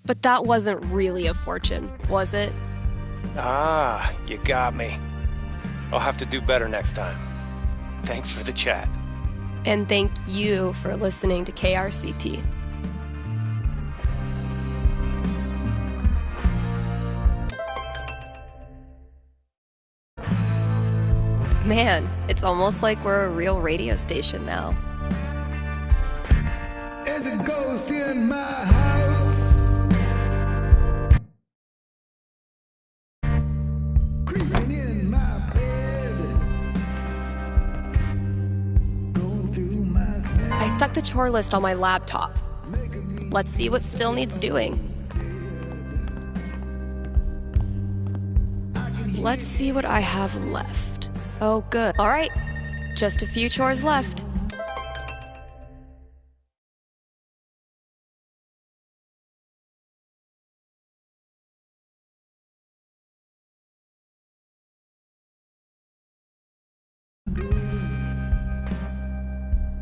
But that wasn't really a fortune, was it? Ah, you got me. I'll have to do better next time. Thanks for the chat. And thank you for listening to KRCT. Man, it's almost like we're a real radio station now. There's a ghost in my house, creeping in my bed, going through my head. I stuck the chore list on my laptop. Let's see what still needs doing. Let's see what I have left. Oh, good. All right, just a few chores left.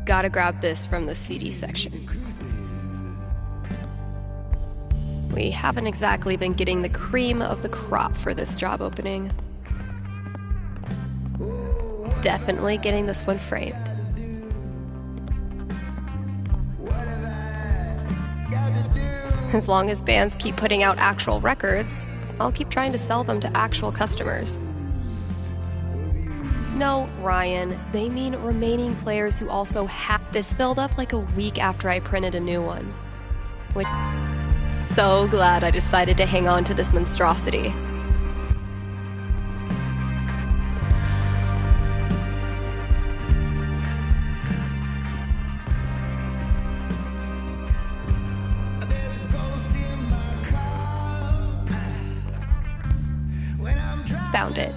Gotta grab this from the CD section. We haven't exactly been getting the cream of the crop for this job opening. Definitely getting this one framed. As long as bands keep putting out actual records, I'll keep trying to sell them to actual customers. No, Ryan, they mean remaining players who also have this filled up like a week after I printed a new one. Which, so glad I decided to hang on to this monstrosity. found it.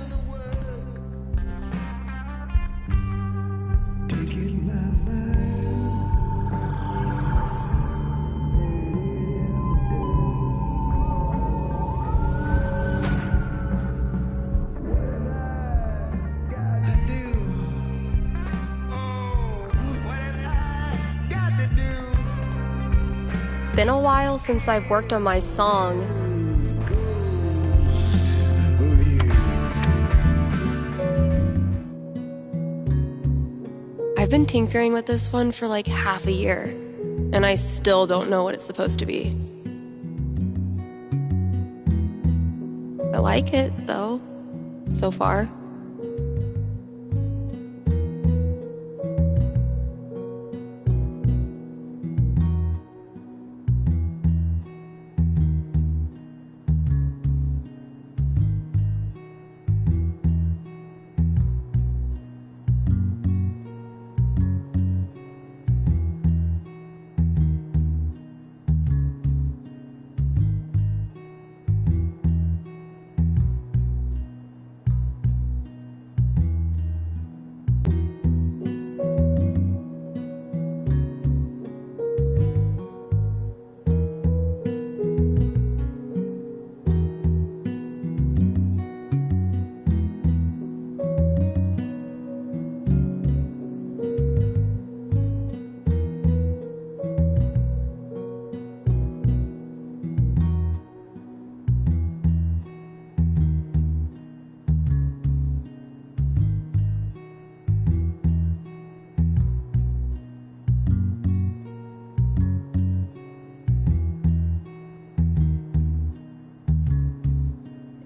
Been a while since I've worked on my song. I've been tinkering with this one for like half a year, and I still don't know what it's supposed to be. I like it, though, so far.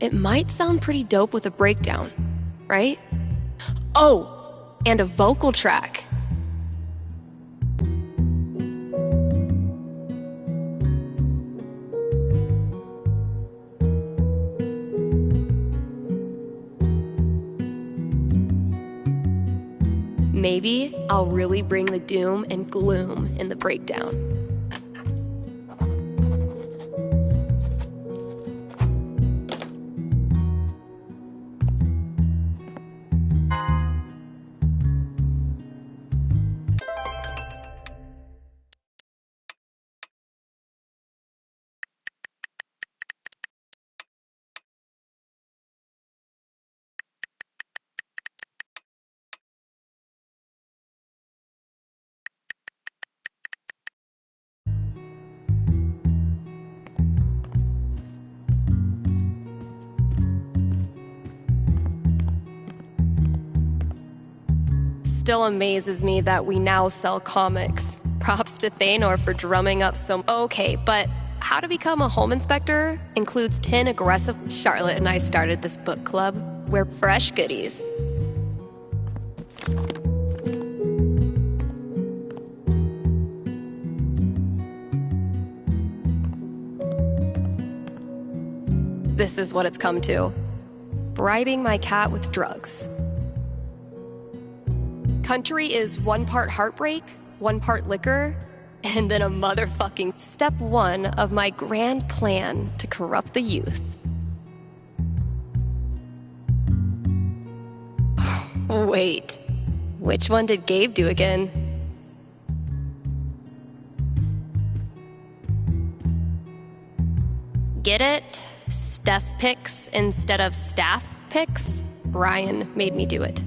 It might sound pretty dope with a breakdown, right? Oh, and a vocal track. Maybe I'll really bring the doom and gloom in the breakdown. Still amazes me that we now sell comics. Props to Thanor for drumming up some. Okay, but how to become a home inspector includes 10 aggressive. Charlotte and I started this book club. We're fresh goodies. This is what it's come to. Bribing my cat with drugs. Country is 1 part heartbreak, 1 part liquor, and then a motherfucking step 1 of my grand plan to corrupt the youth. Wait, which one did Gabe do again? Get it? Steph picks instead of staff picks? Brian made me do it.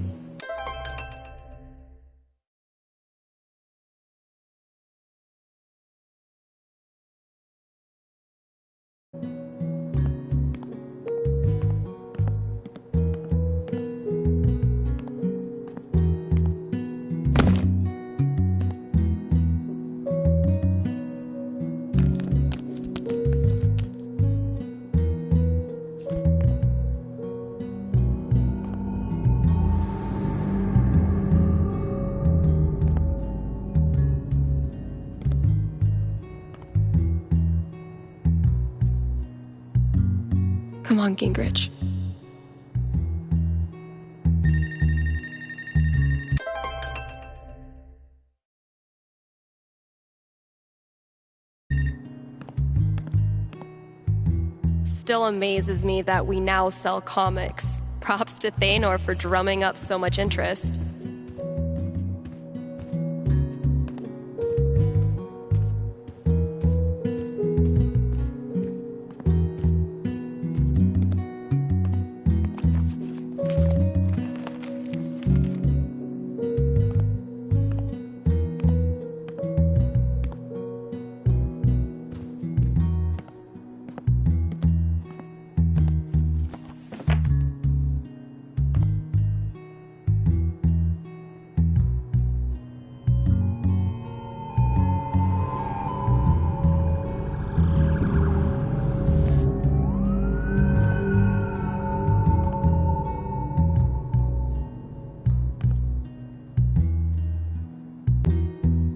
Come on, Gingrich. Still amazes me that we now sell comics. Props to Thanor for drumming up so much interest.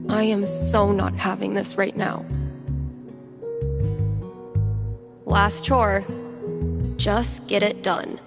I am so not having this right now. Last chore. Just get it done.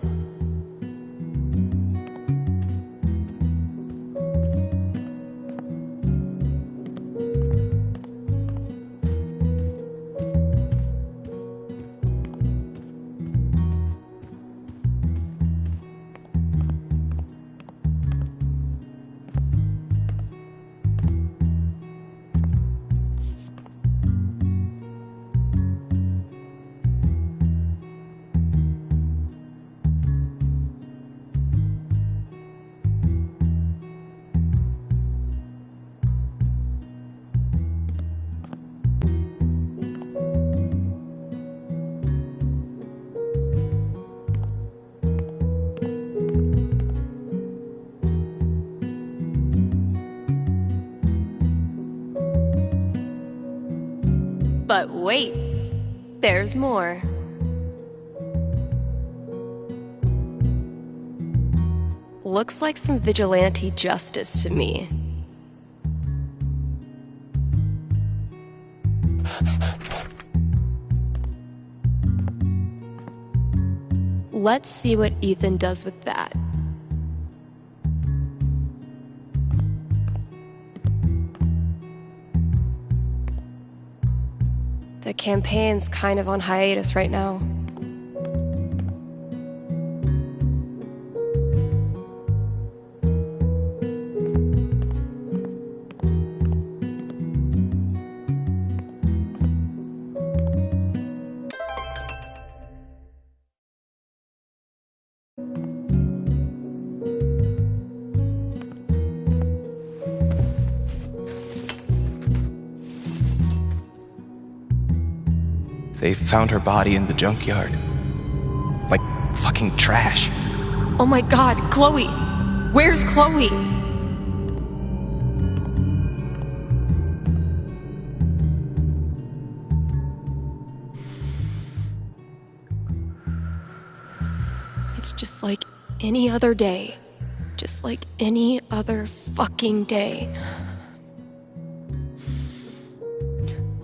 But wait, there's more. Looks like some vigilante justice to me. Let's see what Ethan does with that. The campaign's kind of on hiatus right now. They found her body in the junkyard. Like fucking trash. Oh my god, Chloe! Where's Chloe? It's just like any other day. Just like any other fucking day.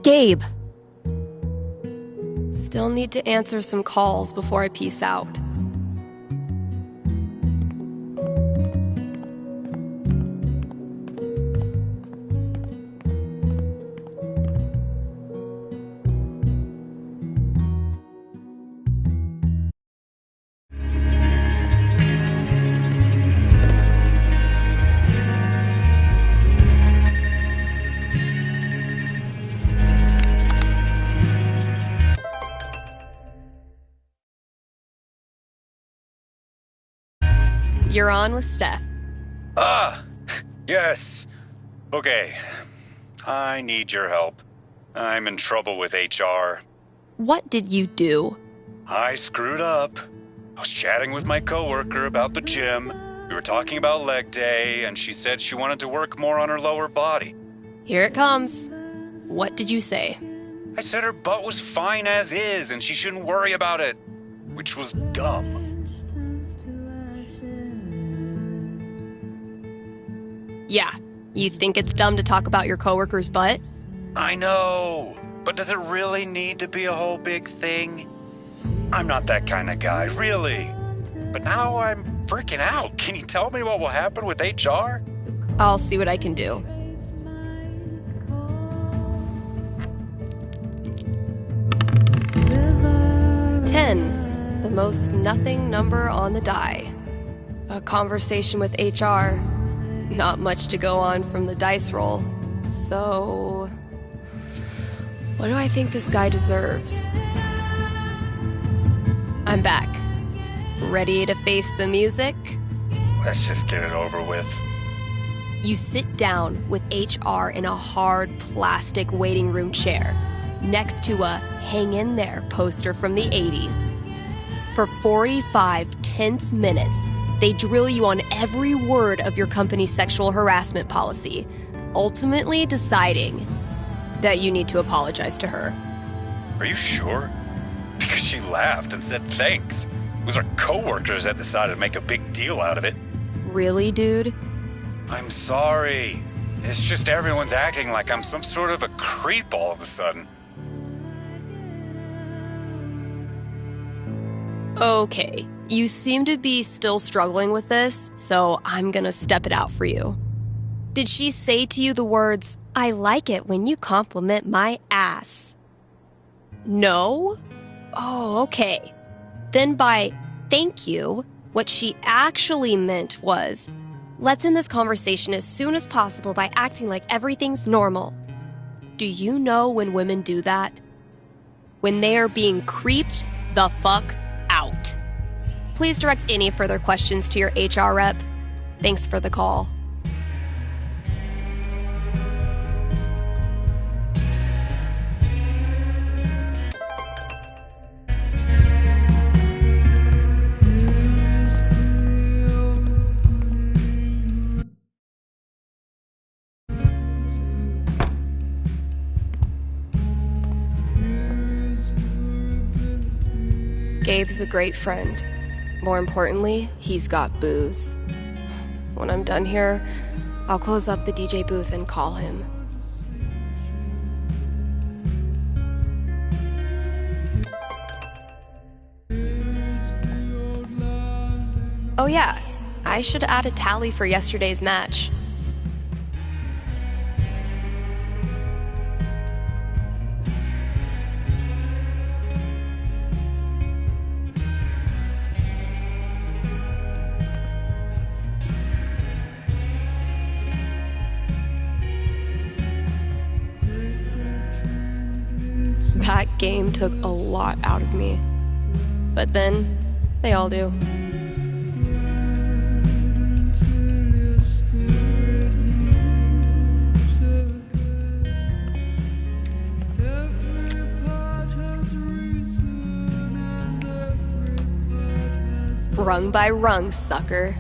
Gabe! Still need to answer some calls before I peace out. You're on with Steph. Ah, yes. Okay. I need your help. I'm in trouble with HR. What did you do? I screwed up. I was chatting with my coworker about the gym. We were talking about leg day, and she said she wanted to work more on her lower body. Here it comes. What did you say? I said her butt was fine as is, and she shouldn't worry about it, which was dumb. Yeah, you think it's dumb to talk about your coworker's butt? I know, but does it really need to be a whole big thing? I'm not that kind of guy, really. But now I'm freaking out. Can you tell me what will happen with HR? I'll see what I can do. $10. The most nothing number on the die. A conversation with HR. Not much to go on from the dice roll. So... what do I think this guy deserves? I'm back. Ready to face the music? Let's just get it over with. You sit down with HR in a hard plastic waiting room chair next to a Hang In There poster from the 80s. For 45 tense minutes, they drill you on every word of your company's sexual harassment policy, ultimately deciding that you need to apologize to her. Are you sure? Because she laughed and said thanks. It was our coworkers that decided to make a big deal out of it. Really, dude? I'm sorry. It's just everyone's acting like I'm some sort of a creep all of a sudden. Okay, you seem to be still struggling with this, so I'm gonna step it out for you. Did she say to you the words, "I like it when you compliment my ass"? No? Oh, okay. Then by thank you, what she actually meant was, let's end this conversation as soon as possible by acting like everything's normal. Do you know when women do that? When they are being creeped the fuck out. Please direct any further questions to your HR rep. Thanks for the call. Gabe's a great friend. More importantly, he's got booze. When I'm done here, I'll close up the DJ booth and call him. Oh yeah, I should add a tally for yesterday's match. That game took a lot out of me. But then, they all do. Rung by rung, sucker.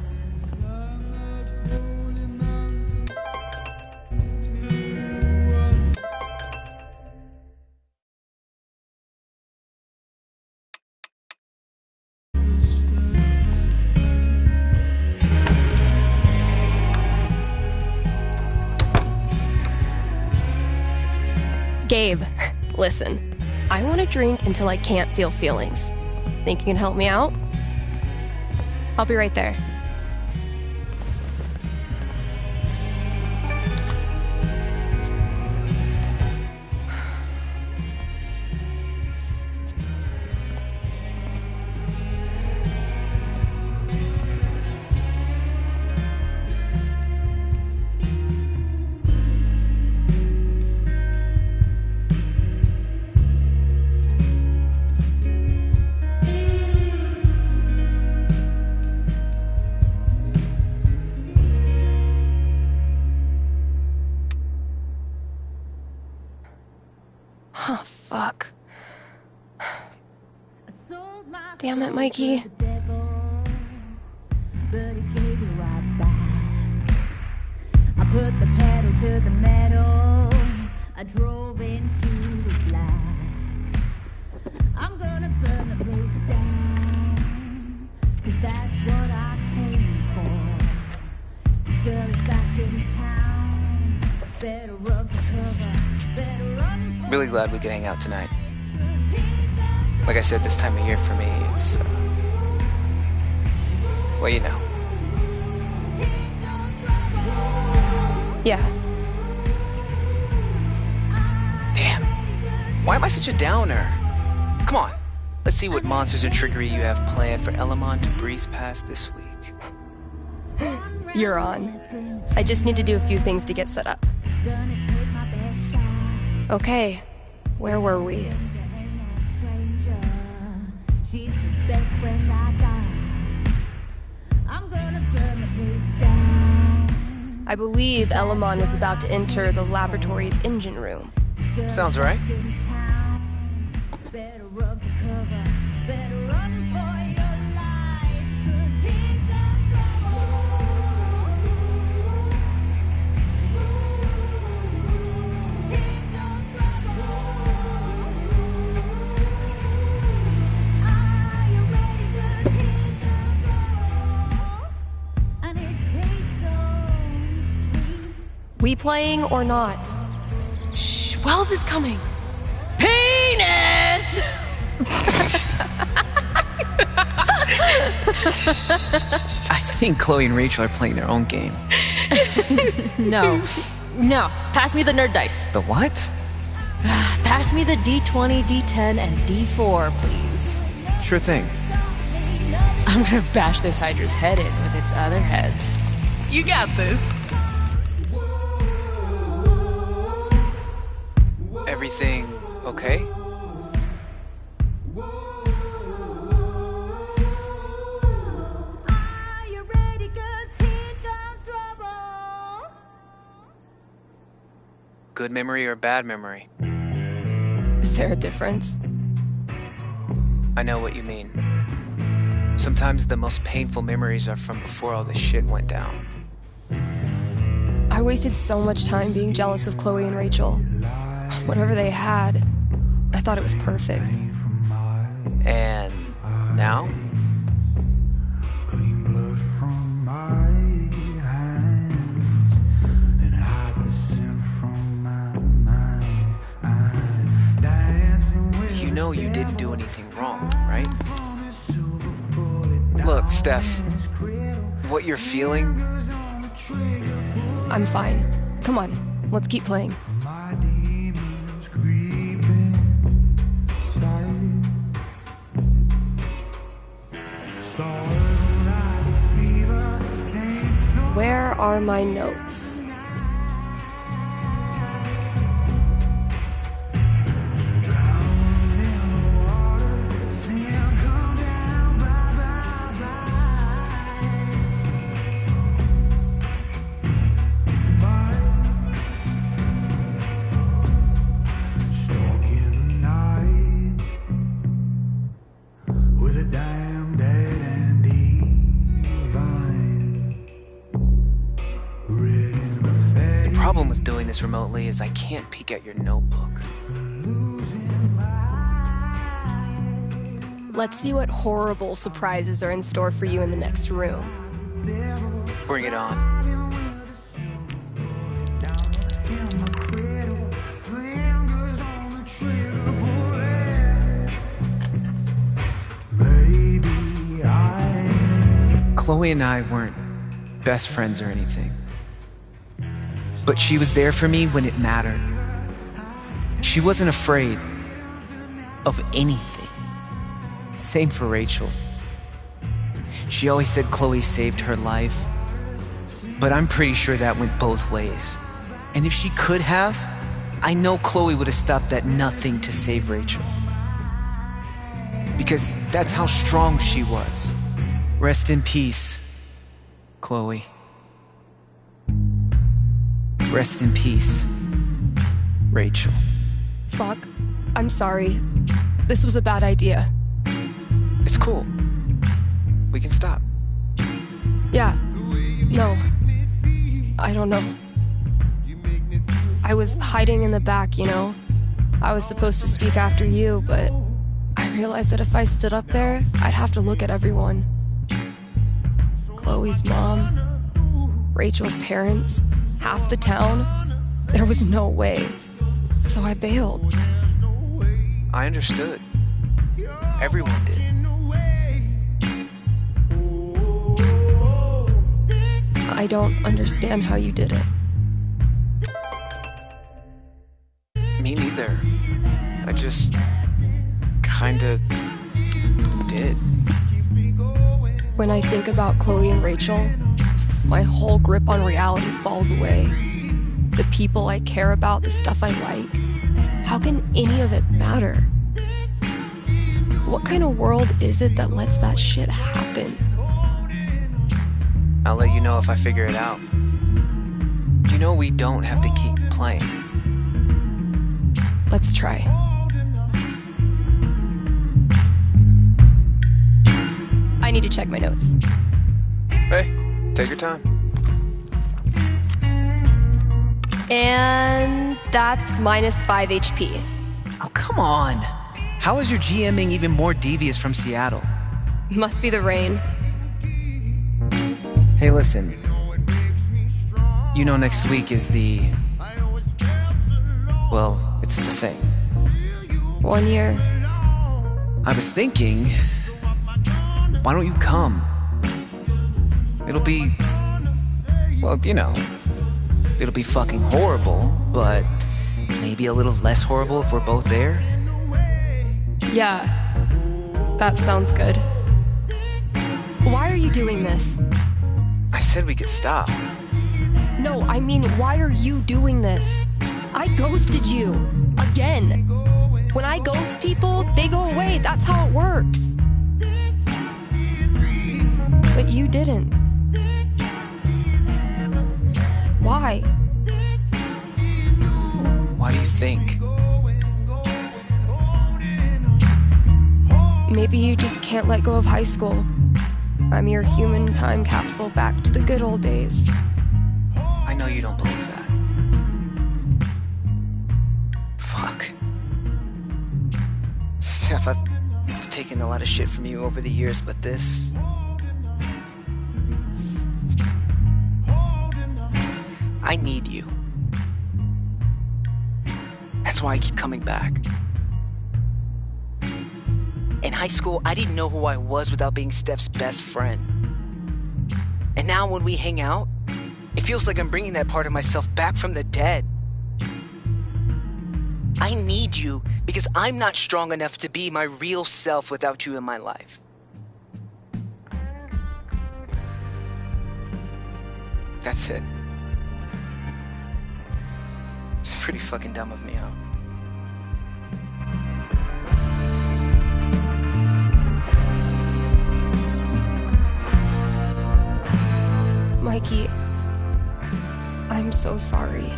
Gabe, listen, I want to drink until I can't feel feelings. Think you can help me out? I'll be right there. Oh, fuck. Damn it, Mikey. I put the pedal to the metal. I drove into the black. I'm gonna burn the place down, 'cause that's what I came for. This girl is back in town. Better run for cover. Better run for Really glad we could hang out tonight. Like I said, this time of year for me, it's... well, you know. Yeah. Damn. Why am I such a downer? Come on. Let's see what monsters and trickery you have planned for Elamon to breeze past this week. You're on. I just need to do a few things to get set up. Okay, where were we? I believe Elamon was about to enter the laboratory's engine room. Sounds right. We playing or not? Shh, Wells is coming. Penis! I think Chloe and Rachel are playing their own game. No. Pass me the nerd dice. The what? Pass me the D20, D10, and D4, please. Sure thing. I'm gonna bash this Hydra's head in with its other heads. You got this. Everything okay? Good memory or bad memory? Is there a difference? I know what you mean. Sometimes the most painful memories are from before all this shit went down. I wasted so much time being jealous of Chloe and Rachel. Whatever they had, I thought it was perfect. And now? You know you didn't do anything wrong, right? Look, Steph, what you're feeling... I'm fine. Come on, let's keep playing. Where are my notes? The problem with doing this remotely is I can't peek at your notebook. Let's see what horrible surprises are in store for you in the next room. Bring it on. Chloe and I weren't best friends or anything. But she was there for me when it mattered. She wasn't afraid of anything. Same for Rachel. She always said Chloe saved her life. But I'm pretty sure that went both ways. And if she could have, I know Chloe would have stopped at nothing to save Rachel. Because that's how strong she was. Rest in peace, Chloe. Rest in peace, Rachel. Fuck. I'm sorry. This was a bad idea. It's cool. We can stop. Yeah. No. I don't know. I was hiding in the back, you know? I was supposed to speak after you, but I realized that if I stood up there, I'd have to look at everyone. Chloe's mom, Rachel's parents, half the town. There was no way. So I bailed. I understood. Everyone did. I don't understand how you did it. Me neither. I just kinda did. When I think about Chloe and Rachel, my whole grip on reality falls away. The people I care about, the stuff I like. How can any of it matter? What kind of world is it that lets that shit happen? I'll let you know if I figure it out. You know we don't have to keep playing. Let's try. I need to check my notes. Hey, take your time. And that's minus 5 HP. Oh, come on. How is your GMing even more devious from Seattle? Must be the rain. Hey, listen. You know next week is well, it's the thing. 1 year. I was thinking, why don't you come? It'll be, well, you know, it'll be fucking horrible, but maybe a little less horrible if we're both there. Yeah, that sounds good. Why are you doing this? I said we could stop. No, I mean, why are you doing this? I ghosted you. Again. When I ghost people, they go away. That's how it works. But you didn't. Why? Why do you think? Maybe you just can't let go of high school. I'm your human time capsule back to the good old days. I know you don't believe that. Fuck. Steph, I've taken a lot of shit from you over the years, but this... I need you. That's why I keep coming back. In high school, I didn't know who I was without being Steph's best friend. And now when we hang out, it feels like I'm bringing that part of myself back from the dead. I need you because I'm not strong enough to be my real self without you in my life. That's it. It's pretty fucking dumb of me, huh? Mikey, I'm so sorry.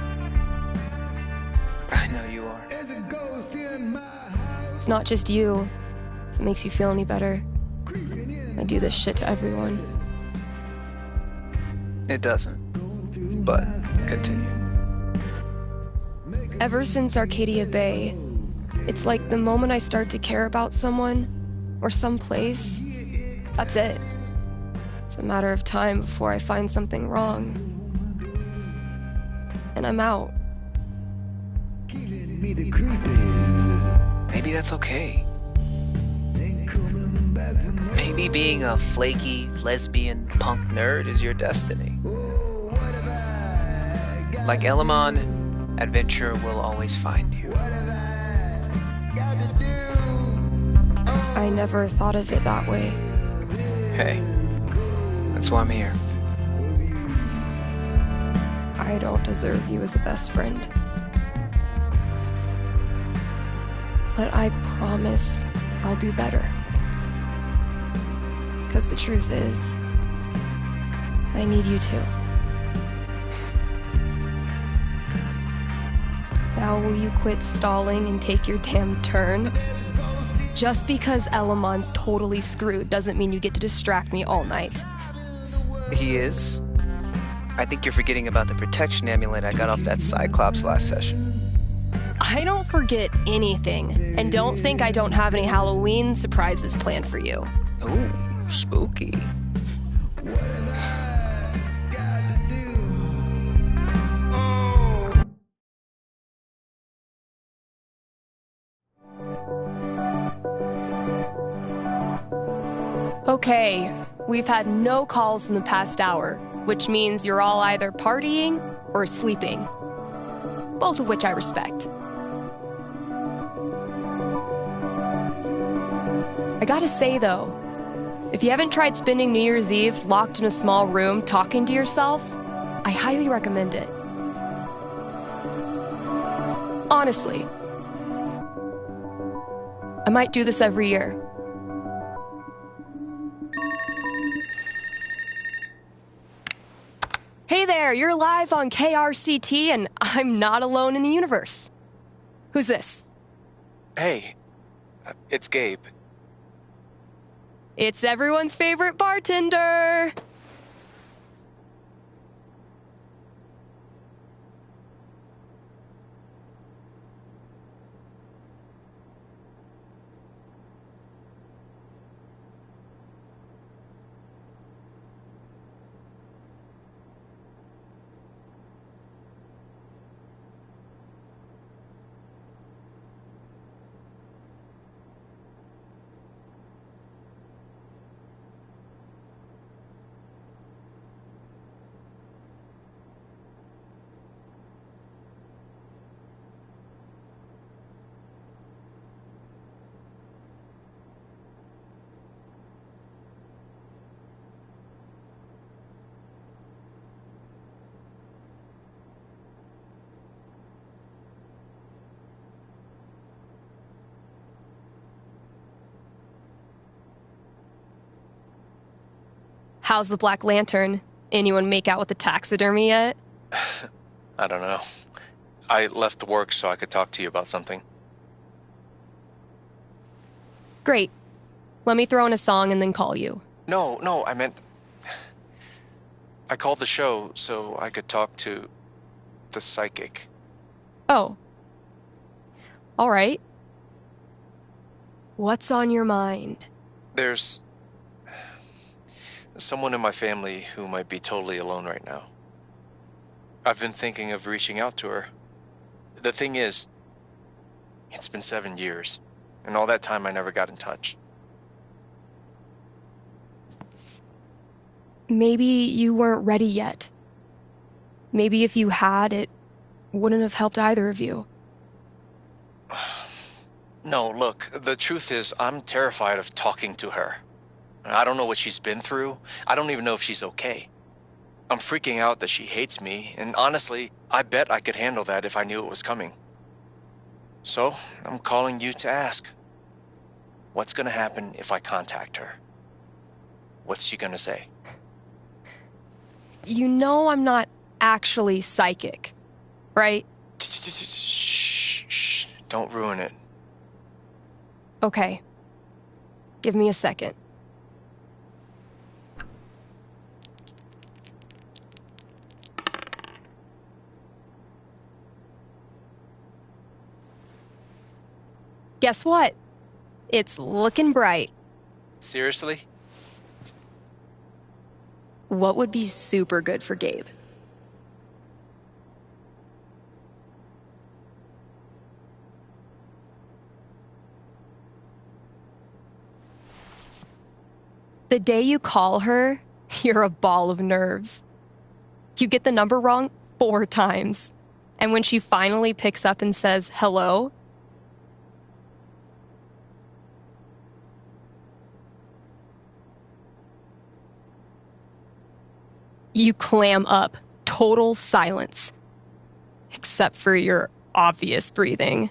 I know you are. It's not just you. If it makes you feel any better. I do this shit to everyone. It doesn't. But continue. Ever since Arcadia Bay, it's like the moment I start to care about someone or someplace, that's it. It's a matter of time before I find something wrong. And I'm out. Maybe that's okay. Maybe being a flaky, lesbian, punk nerd is your destiny. Like Elamon, adventure will always find you. I never thought of it that way. Hey, that's why I'm here. I don't deserve you as a best friend. But I promise I'll do better. Because the truth is, I need you too. Now will you quit stalling and take your damn turn? Just because Elamon's totally screwed doesn't mean you get to distract me all night. He is. I think you're forgetting about the protection amulet I got off that Cyclops last session. I don't forget anything, and don't think I don't have any Halloween surprises planned for you. Ooh, spooky. Okay, we've had no calls in the past hour, which means you're all either partying or sleeping. Both of which I respect. I gotta say though, if you haven't tried spending New Year's Eve locked in a small room talking to yourself, I highly recommend it. Honestly. I might do this every year. Hey there, you're live on KRCT and I'm not alone in the universe. Who's this? Hey, it's Gabe. It's everyone's favorite bartender. How's the Black Lantern? Anyone make out with the taxidermy yet? I don't know. I left the work so I could talk to you about something. Great. Let me throw in a song and then call you. No, I meant... I called the show so I could talk to the psychic. Oh. All right. What's on your mind? There's someone in my family who might be totally alone right now. I've been thinking of reaching out to her. The thing is, it's been 7 years, and all that time I never got in touch. Maybe you weren't ready yet. Maybe if you had, it wouldn't have helped either of you. No, look, the truth is I'm terrified of talking to her. I don't know what she's been through. I don't even know if she's okay. I'm freaking out that she hates me, and honestly, I bet I could handle that if I knew it was coming. So, I'm calling you to ask, what's gonna happen if I contact her? What's she gonna say? You know I'm not actually psychic, right? Shh, don't ruin it. Okay. Give me a second. Guess what? It's looking bright. Seriously? What would be super good for Gabe? The day you call her, you're a ball of nerves. You get the number wrong 4 times. And when she finally picks up and says hello, you clam up. Total silence. Except for your obvious breathing.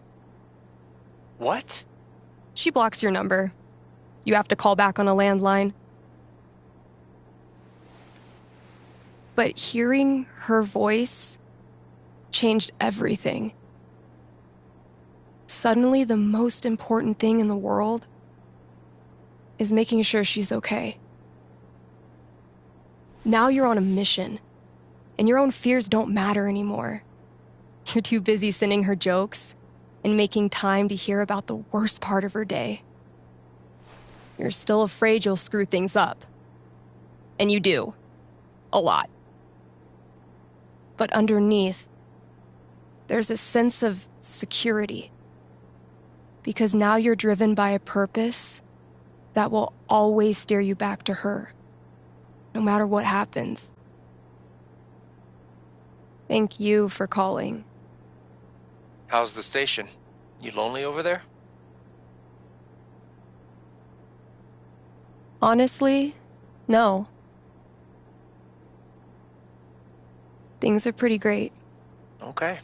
What? She blocks your number. You have to call back on a landline. But hearing her voice changed everything. Suddenly, the most important thing in the world is making sure she's okay. Now you're on a mission, and your own fears don't matter anymore. You're too busy sending her jokes and making time to hear about the worst part of her day. You're still afraid you'll screw things up. And you do. A lot. But underneath, there's a sense of security. Because now you're driven by a purpose that will always steer you back to her. No matter what happens. Thank you for calling. How's the station? You lonely over there? Honestly, no. Things are pretty great. Okay.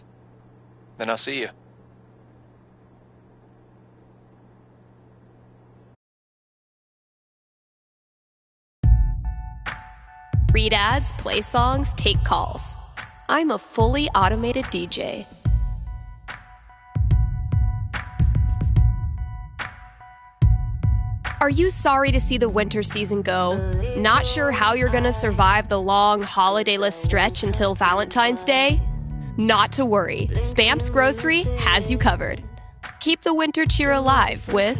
Then I'll see you. Read ads, play songs, take calls. I'm a fully automated DJ. Are you sorry to see the winter season go? Not sure how you're gonna survive the long holidayless stretch until Valentine's Day? Not to worry, Spamps Grocery has you covered. Keep the winter cheer alive with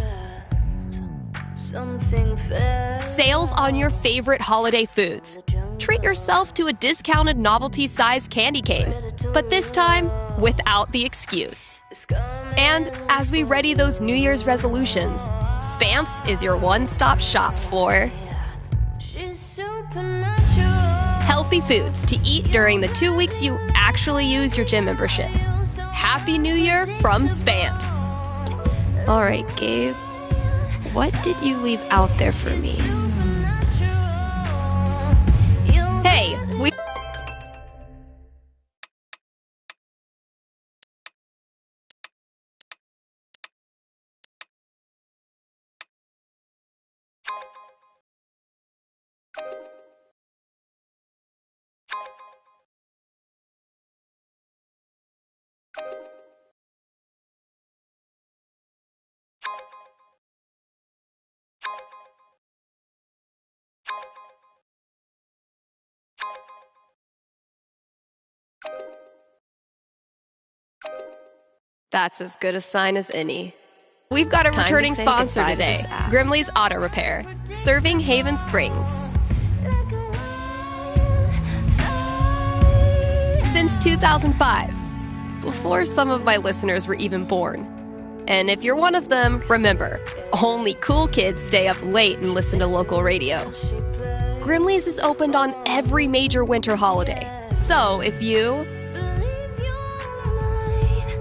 sales on your favorite holiday foods. Treat yourself to a discounted novelty-sized candy cane, but this time without the excuse. And as we ready those New Year's resolutions, Spamps is your one-stop shop for healthy foods to eat during the 2 weeks you actually use your gym membership. Happy New Year from Spamps. All right, Gabe, what did you leave out there for me? Hey, we... That's as good a sign as any. We've got a returning sponsor today, Grimley's Auto Repair, serving Haven Springs. Since 2005, before some of my listeners were even born. And if you're one of them, remember, only cool kids stay up late and listen to local radio. Grimley's is opened on every major winter holiday. So if you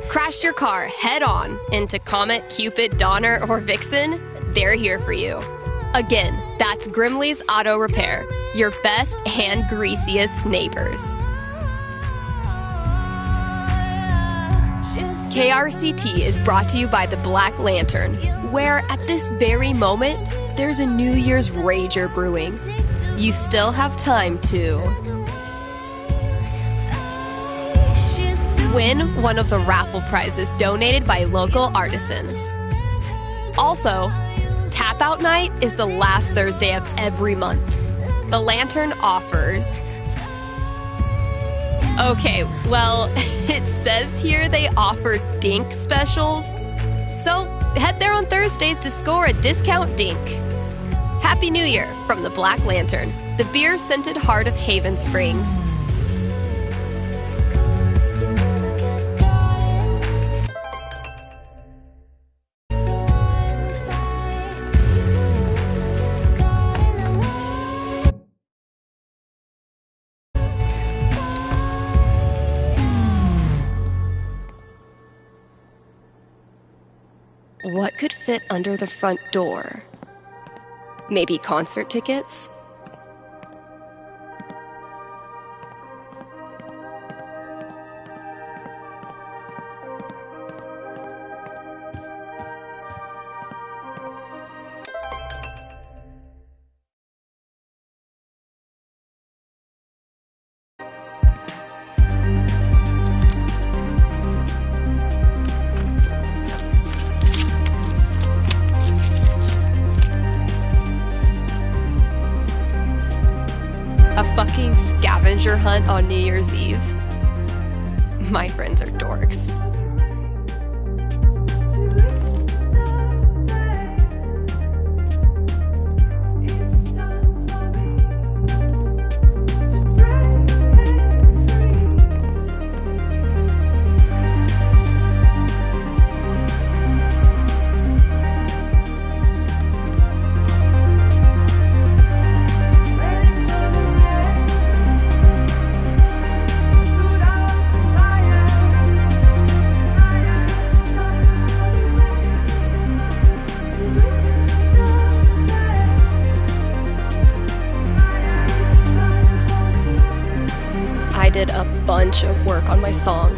crashed your car head-on into Comet, Cupid, Donner, or Vixen, they're here for you. Again, that's Grimley's Auto Repair, your best and greasiest neighbors. KRCT is brought to you by the Black Lantern, where at this very moment, there's a New Year's rager brewing. You still have time to win one of the raffle prizes donated by local artisans. Also, Tap Out Night is the last Thursday of every month. The Lantern offers... Okay, well, it says here they offer dink specials. So head there on Thursdays to score a discount dink. Happy New Year from the Black Lantern, the beer-scented heart of Haven Springs. What could fit under the front door? Maybe concert tickets? A fucking scavenger hunt on New Year's Eve? My friends are dorks. bunch of work on my song.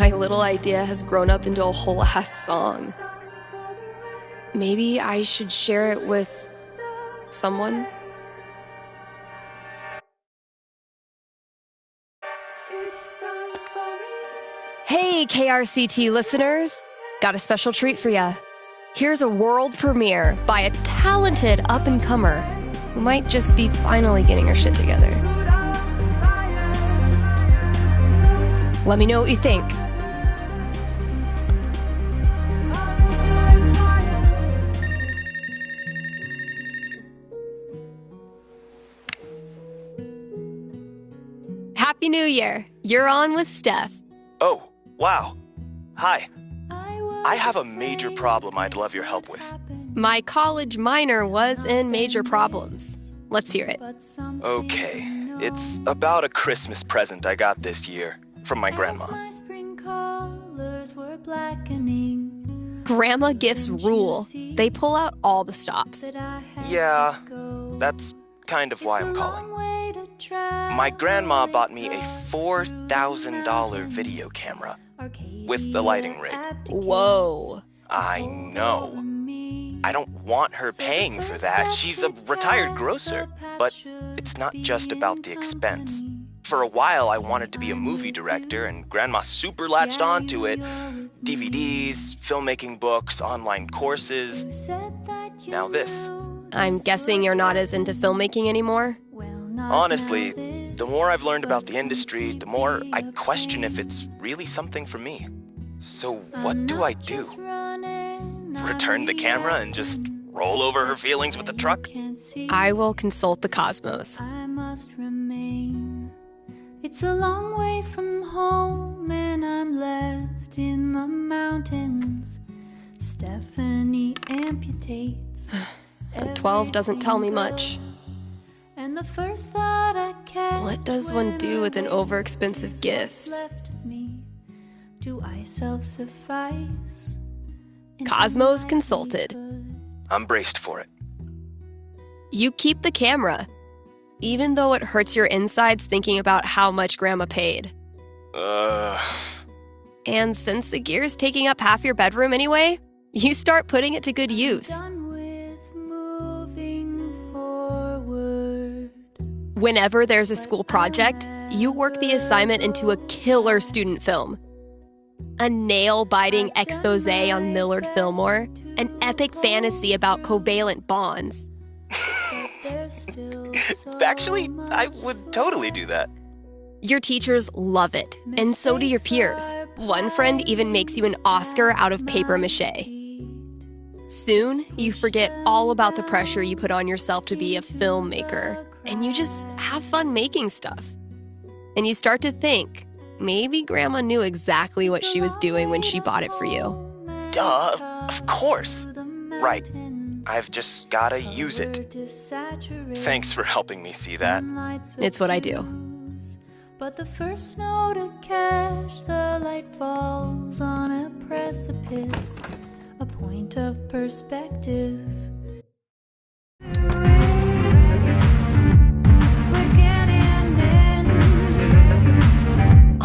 My little idea has grown up into a whole ass song. Maybe I should share it with someone? Hey, KRCT listeners! Got a special treat for ya. Here's a world premiere by a talented up-and-comer who might just be finally getting her shit together. Let me know what you think. Happy New Year! You're on with Steph. Oh, wow. Hi. I have a major problem I'd love your help with. My college minor was in major problems. Let's hear it. Okay, it's about a Christmas present I got this year from my grandma. Grandma gifts rule. They pull out all the stops. Yeah, that's kind of why I'm calling. My grandma bought me a $4,000 video camera with the lighting rig. Whoa. I know. I don't want her paying for that. She's a retired grocer. But it's not just about the expense. For a while, I wanted to be a movie director, and Grandma super latched onto it. DVDs, filmmaking books, online courses. Now this. I'm guessing you're not as into filmmaking anymore? Honestly, the more I've learned about the industry, the more I question if it's really something for me. So what do I do? Return the camera and just roll over her feelings with the truck? I will consult the cosmos. I must remain. It's a long way from home and I'm left in the mountains. Stephanie amputates. 12 doesn't tell me much. And the first thought I catch, what does one do with an overexpensive gift? Do I self-suffice? Cosmos consulted. I'm braced for it. You keep the camera, even though it hurts your insides thinking about how much Grandma paid. And since the gear's taking up half your bedroom anyway, you start putting it to good use. Whenever there's a school project, you work the assignment into a killer student film. A nail-biting expose on Millard Fillmore, an epic fantasy about covalent bonds. Actually, I would totally do that. Your teachers love it, and so do your peers. One friend even makes you an Oscar out of paper mache. Soon, you forget all about the pressure you put on yourself to be a filmmaker, and you just have fun making stuff. And you start to think, maybe Grandma knew exactly what she was doing when she bought it for you. Duh, of course. Right. I've just gotta use it. Thanks for helping me see that. It's what I do. But the first note to catch, the light falls on a precipice, a point of perspective.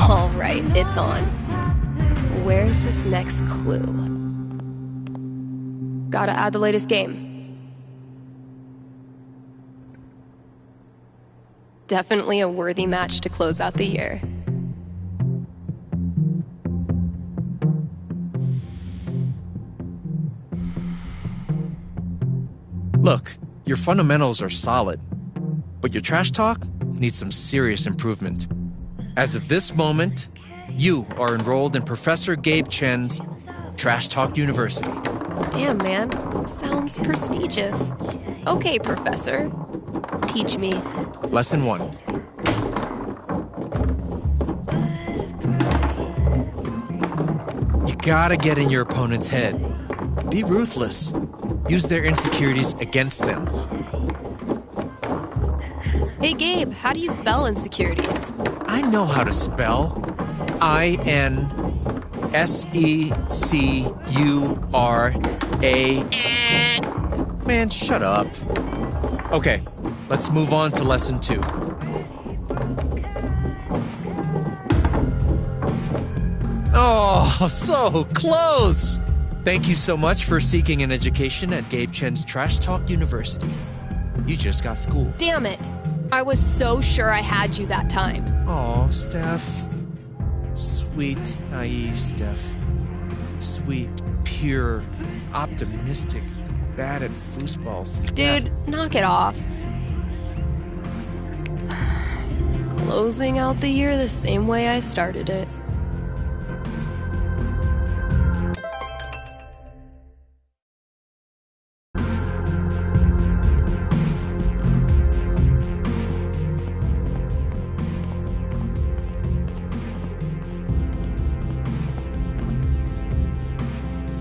All right, it's on. Where's this next clue? Gotta add the latest game. Definitely a worthy match to close out the year. Look, your fundamentals are solid, but your trash talk needs some serious improvement. As of this moment, you are enrolled in Professor Gabe Chen's Trash Talk University. Damn, man. Sounds prestigious. Okay, Professor. Teach me. Lesson 1. You gotta get in your opponent's head. Be ruthless. Use their insecurities against them. Hey, Gabe, how do you spell insecurities? I know how to spell. INSECURA. Man, shut up. Okay, let's move on to lesson 2. Oh, so close! Thank you so much for seeking an education at Gabe Chen's Trash Talk University. You just got schooled. Damn it. I was so sure I had you that time. Aw, Steph. Sweet, naive Steph. Sweet, pure, optimistic, bad at foosball Steph. Dude, knock it off. Closing out the year the same way I started it.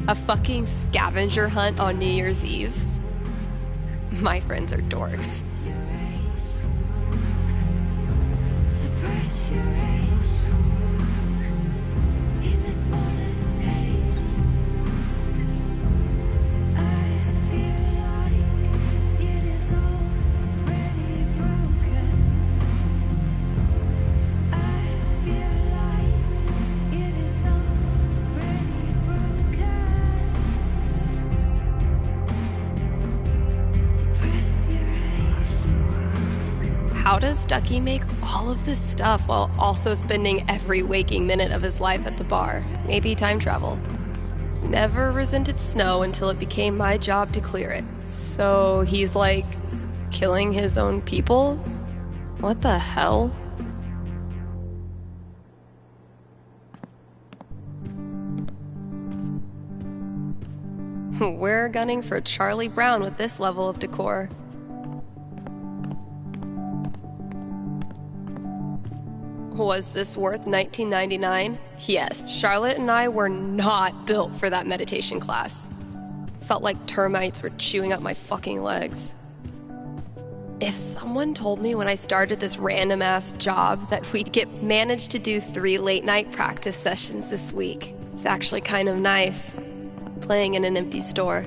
A fucking scavenger hunt on New Year's Eve? My friends are dorks. How does Ducky make all of this stuff while also spending every waking minute of his life at the bar? Maybe time travel. Never resented snow until it became my job to clear it. So he's like killing his own people? What the hell? We're gunning for Charlie Brown with this level of decor. Was this worth $19.99? Yes. Charlotte and I were not built for that meditation class. Felt like termites were chewing up my fucking legs. If someone told me when I started this random-ass job that we'd managed to do 3 late-night practice sessions this week, it's actually kind of nice, playing in an empty store.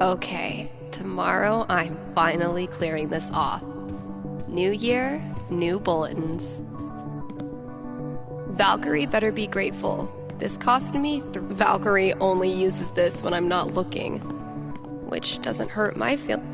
Okay, tomorrow I'm finally clearing this off. New year, new bulletins. Valkyrie better be grateful. This cost me Valkyrie only uses this when I'm not looking, which doesn't hurt my feelings.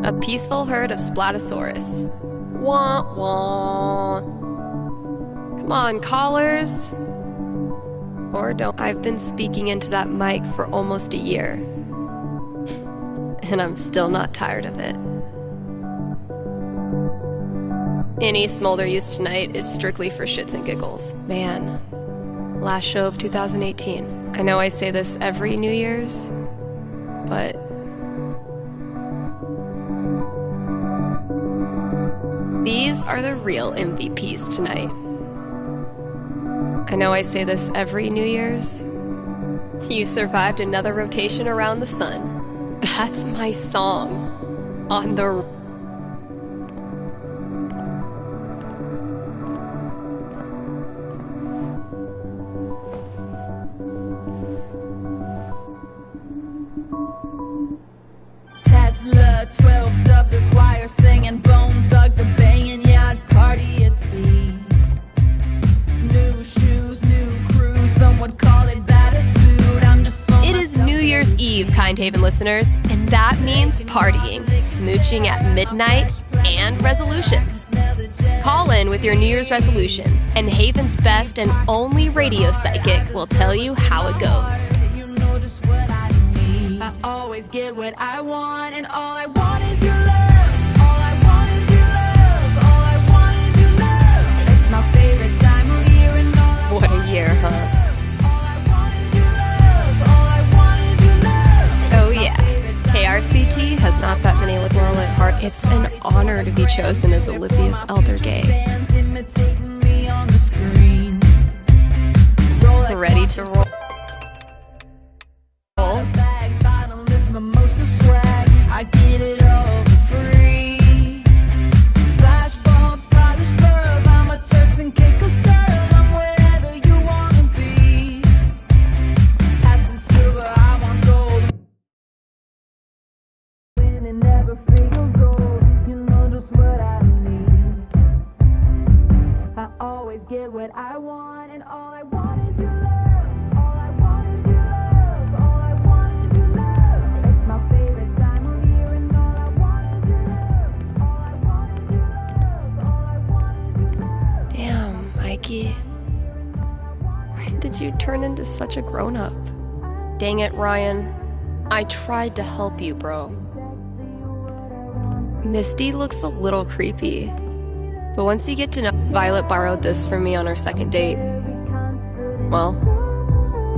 A peaceful herd of Splatosaurus. Wah wah. Come on, callers. Or don't. I've been speaking into that mic for almost a year. And I'm still not tired of it. Any smolder used tonight is strictly for shits and giggles. Man, last show of 2018. I know I say this every New Year's, but these are the real MVPs tonight. I know I say this every New Year's. You survived another rotation around the sun. That's my song. On the... Tesla, 12 dubs, a choir singing, bone thugs are banging, yacht party at sea. New shoes, new crew, some would call it batitude. I'm just so It is New Year's Eve, Kindhaven listeners, and that means partying, smooching at midnight, and resolutions. Call in with your New Year's resolution, and Haven's best and only radio psychic will tell you how it goes. You know just what I need. I always get what I want, and all I want is your love. All I want is your love. All I want is your love. It's my favorite time of year, and all I What a year, huh? Oh yeah, KRCT has not that many Laurel at heart. It's an honor to be chosen as Olivia's elder gay. Ready to roll? I get it all for free. Flash bulbs, polished pearls. I'm a Turks and Caicos girl. I'm wherever you wanna be. Passing silver, I want gold. When it never feels gold, you know just what I need. I always get what I want, and all I want is your love. All I want is your love. All I want is your love. It's my favorite time of year, and all I want is your love. All I want is your love. All I want is your love. Damn, Mikey. When did you turn into such a grown-up? Dang it, Ryan. I tried to help you, bro. Misty looks a little creepy. But once you get to know, Violet borrowed this from me on our second date. Well,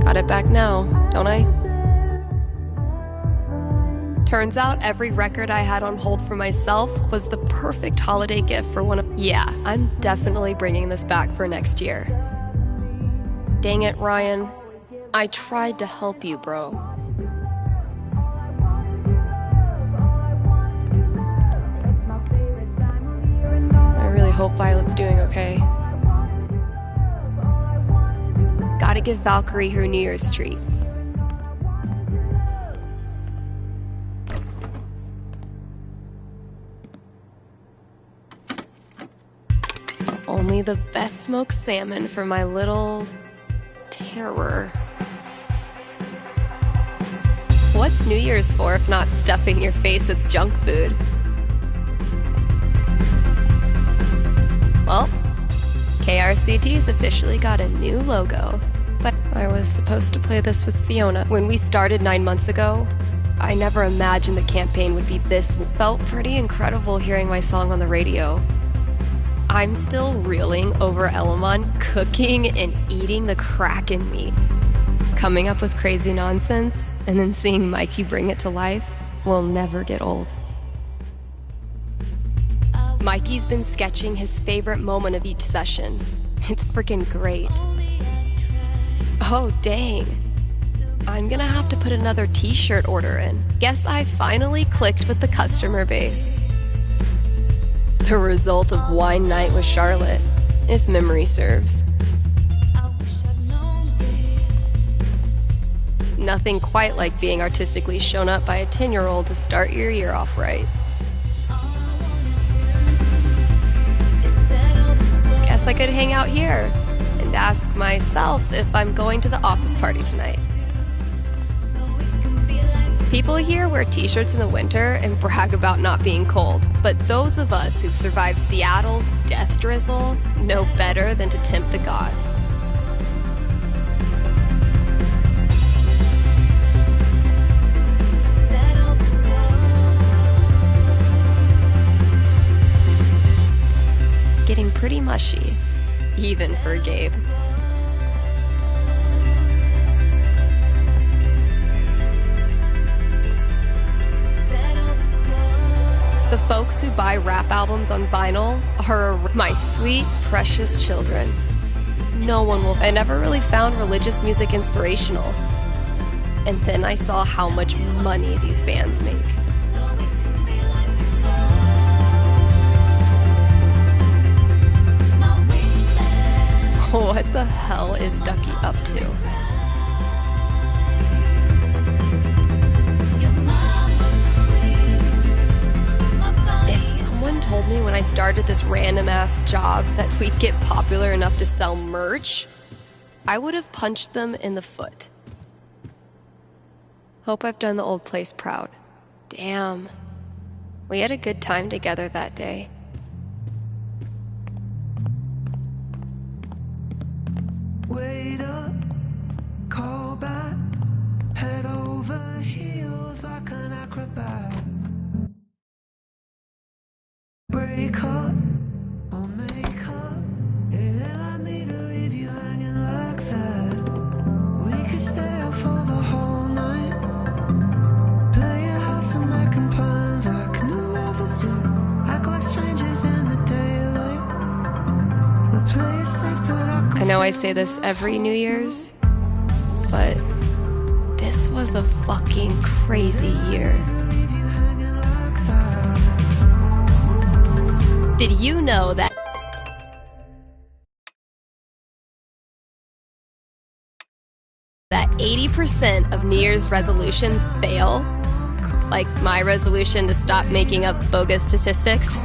got it back now, don't I? Turns out every record I had on hold for myself was the perfect holiday gift for one of... Yeah, I'm definitely bringing this back for next year. Dang it, Ryan. I tried to help you, bro. I really hope Violet's doing okay. Gotta give Valkyrie her New Year's treat. Only the best smoked salmon for my little terror. What's New Year's for if not stuffing your face with junk food? Well, KRCT's officially got a new logo. But I was supposed to play this with Fiona. When we started 9 months ago, I never imagined the campaign would be this. Felt pretty incredible hearing my song on the radio. I'm still reeling over Elamon cooking and eating the crack in me. Coming up with crazy nonsense and then seeing Mikey bring it to life will never get old. Mikey's been sketching his favorite moment of each session. It's freaking great. Oh, dang. I'm gonna have to put another t-shirt order in. Guess I finally clicked with the customer base. The result of wine night with Charlotte, if memory serves. Nothing quite like being artistically shown up by a 10-year-old to start your year off right. Guess I could hang out here and ask myself if I'm going to the office party tonight. People here wear t-shirts in the winter and brag about not being cold, but those of us who've survived Seattle's death drizzle know better than to tempt the gods. Getting pretty mushy, even for Gabe. The folks who buy rap albums on vinyl are my sweet, precious children. No one will. I never really found religious music inspirational. And then I saw how much money these bands make. What the hell is Ducky up to? If someone told me when I started this random-ass job that we'd get popular enough to sell merch, I would have punched them in the foot. Hope I've done the old place proud. Damn. We had a good time together that day. Wait up, call back, head over heels like an acrobat. Break up or make up. Is it like me to leave you hanging like that? We could stay up for the whole night, playing house and making plans like new lovers do. Act like strangers in the daylight. The play is safe, but I know I say this every New Year's, but this was a fucking crazy year. Did you know that 80% of New Year's resolutions fail? Like my resolution to stop making up bogus statistics?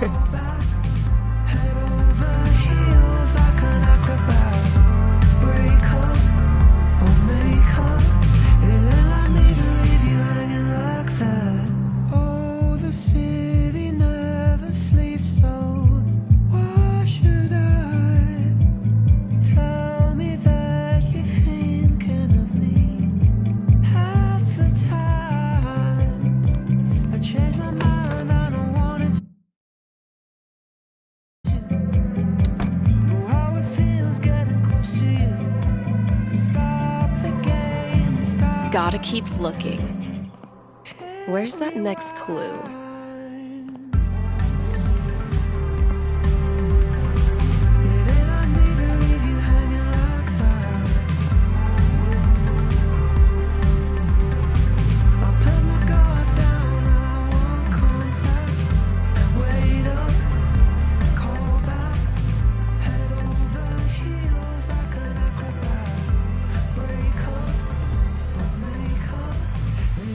Gotta keep looking. Where's that next clue?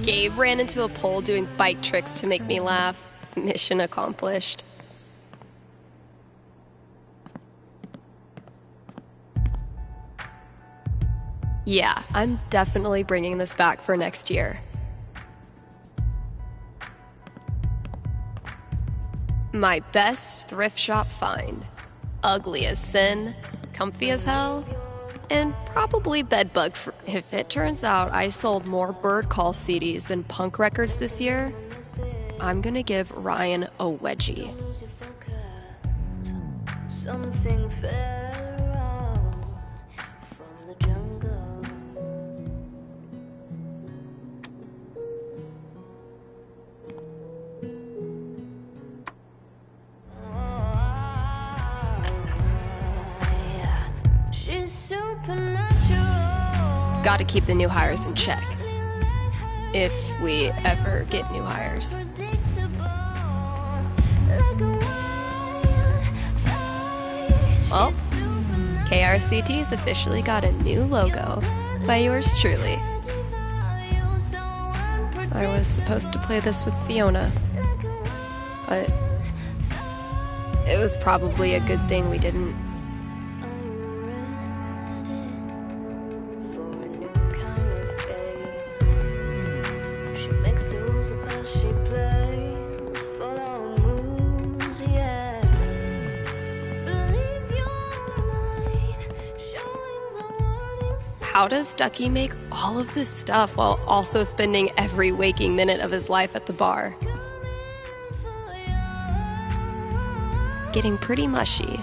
Gabe ran into a pole doing bike tricks to make me laugh. Mission accomplished. Yeah, I'm definitely bringing this back for next year. My best thrift shop find. Ugly as sin, comfy as hell, and probably bedbug free. If it turns out I sold more Bird Call CDs than punk records this year, I'm gonna give Ryan a wedgie. Something fell out from the jungle. She's supernatural. Gotta keep the new hires in check. If we ever get new hires. Well, KRCT's officially got a new logo by yours truly. I was supposed to play this with Fiona, but it was probably a good thing we didn't. How does Ducky make all of this stuff while also spending every waking minute of his life at the bar? Getting pretty mushy,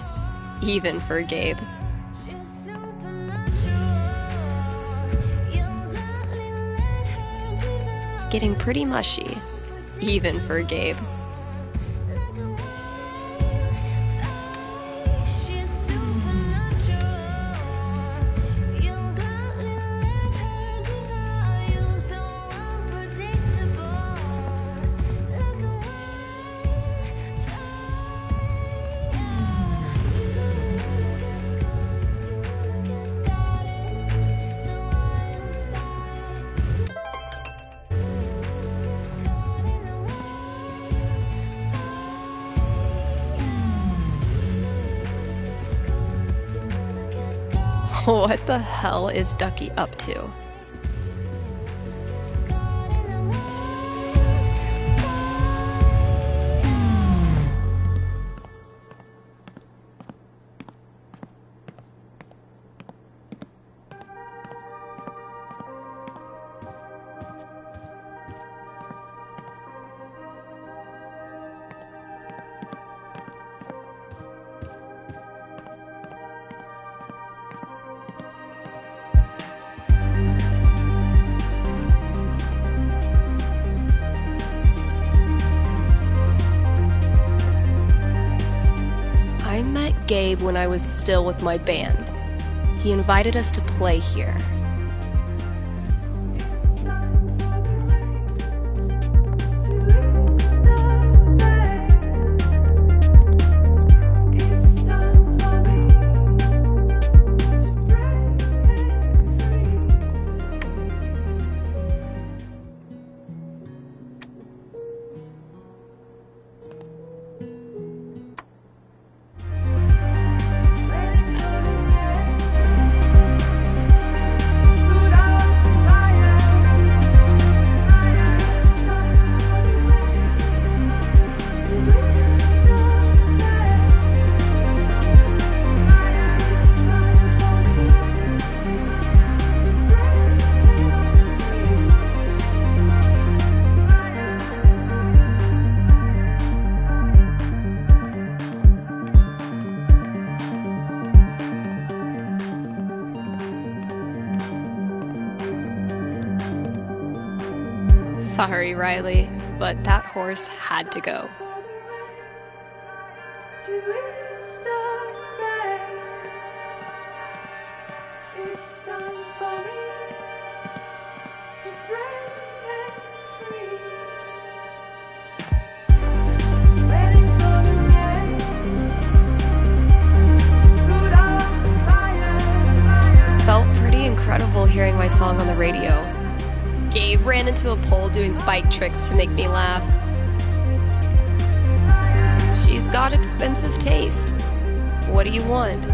even for Gabe. Getting pretty mushy, even for Gabe. What the hell is Ducky up to? Gabe when I was still with my band. He invited us to play here. Sorry, Riley, but that horse had to go. Felt pretty incredible hearing my song on the radio. Gabe ran into a pole doing bike tricks to make me laugh. She's got expensive taste. What do you want?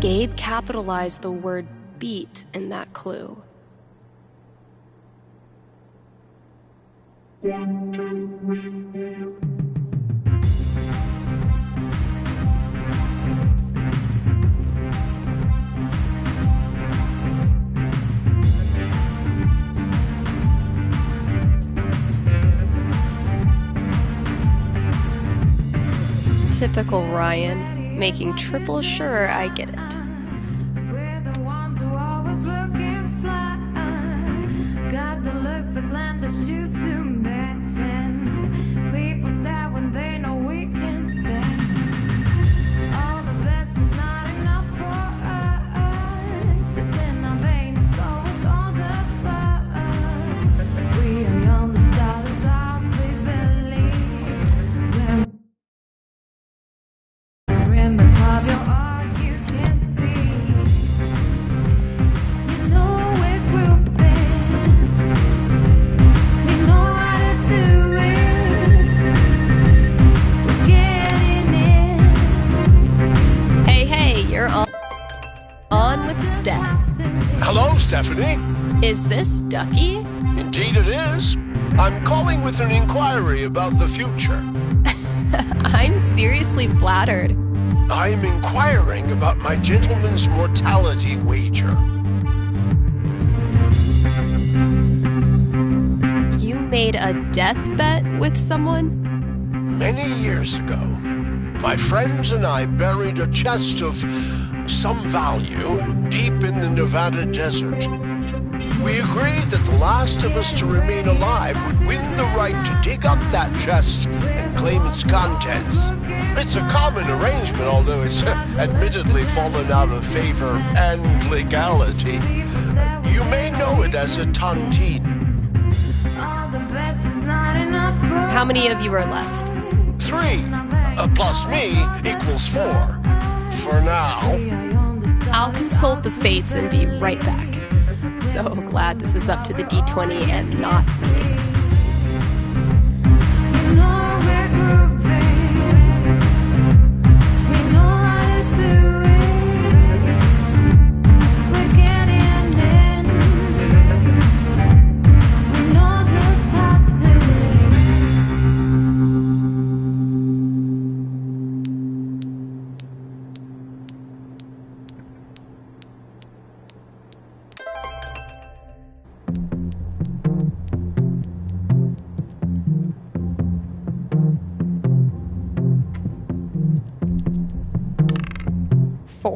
Gabe capitalized the word beat in that clue. Typical Ryan, making triple sure I get it. Hello, Stephanie. Is this Ducky? Indeed it is. I'm calling with an inquiry about the future. I'm seriously flattered. I'm inquiring about my gentleman's mortality wager. You made a death bet with someone? Many years ago, my friends and I buried a chest of some value deep in the Nevada desert. We agreed that the last of us to remain alive would win the right to dig up that chest and claim its contents. It's a common arrangement, although it's admittedly fallen out of favor and legality. You may know it as a tontine. How many of you are left? 3, plus me equals 4. For now. I'll consult the fates and be right back. So glad this is up to the D20 and not me.